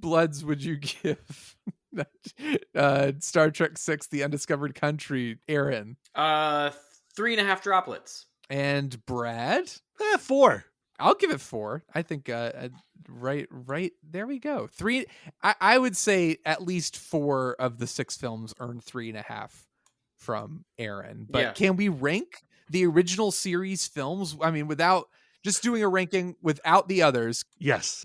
bloods would you give Star Trek 6 The Undiscovered Country, Aaron? 3.5 droplets. And Brad? 4. I'll give it 4. I think right there we go. 3. I would say at least 4 of the 6 films earned 3.5 from Aaron. But Can we rank the original series films? I mean, without just doing a ranking without the others. Yes.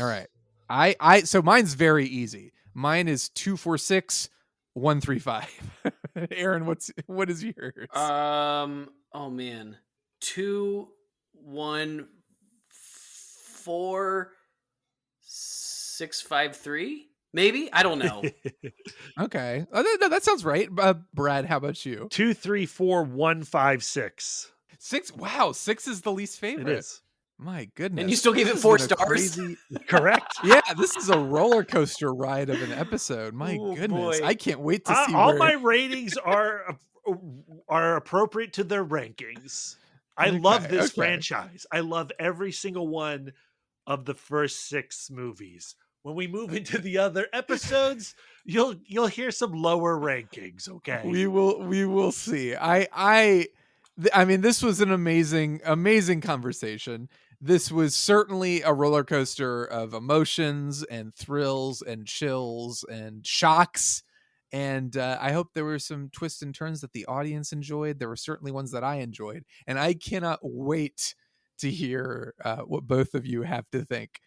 All right. So mine's very easy. Mine is 2, 4, 6, 1, 3, 5. Aaron, what is yours? Oh man. 2, 1, 4, 6, 5, 3. Maybe, I don't know. Okay, no, that sounds right. Brad, how about you? 2, 3, 4, 1, 5, 6. 6. Wow, 6 is the least favorite. It is. My goodness. And you still gave it 4 stars? Correct. Yeah, this is a roller coaster ride of an episode. My goodness. Boy. I can't wait to see all my ratings are appropriate to their rankings. I love this franchise. I love every single one of the first 6 movies. When we move into the other episodes, you'll hear some lower rankings, okay? We will see. I mean, this was an amazing conversation. This was certainly a roller coaster of emotions and thrills and chills and shocks. And I hope there were some twists and turns that the audience enjoyed. There were certainly ones that I enjoyed. And I cannot wait to hear what both of you have to think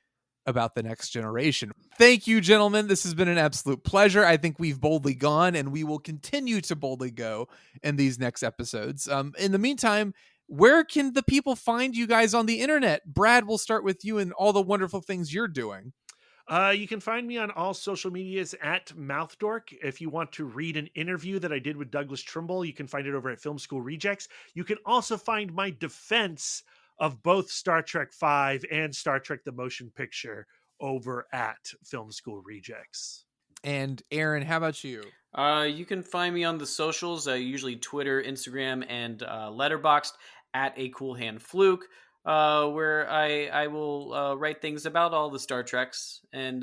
about The Next Generation. Thank you, gentlemen. This has been an absolute pleasure. I think we've boldly gone, and we will continue to boldly go in these next episodes. In the meantime, where can the people find you guys on the internet? Brad, we'll start with you and all the wonderful things you're doing. You can find me on all social medias at MouthDork. If you want to read an interview that I did with Douglas Trimble, you can find it over at Film School Rejects. You can also find my defense of both Star Trek 5 and Star Trek the Motion Picture over at Film School Rejects. And Aaron, how about you? You can find me on the socials, usually Twitter, Instagram, and Letterboxd at A Cool Hand Fluke, where I will write things about all the Star Treks and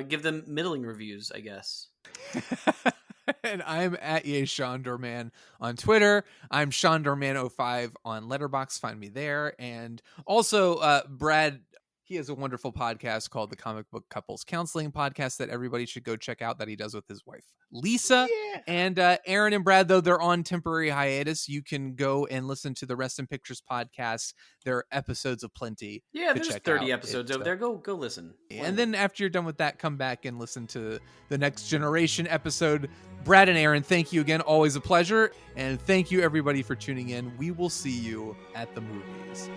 give them middling reviews, I guess. And I'm at Shawn Dorman on Twitter. I'm Shawn Dorman05 on Letterboxd. Find me there. And also, Brad, he has a wonderful podcast called the Comic Book Couples Counseling Podcast that everybody should go check out, that he does with his wife, Lisa. Yeah. And Aaron and Brad, though they're on temporary hiatus, you can go and listen to the Rest in Pictures podcast. There are episodes of plenty. Yeah, there's 30 episodes over there. Go listen. And then after you're done with that, come back and listen to the Next Generation episode. Brad and Aaron, thank you again. Always a pleasure. And thank you, everybody, for tuning in. We will see you at the movies.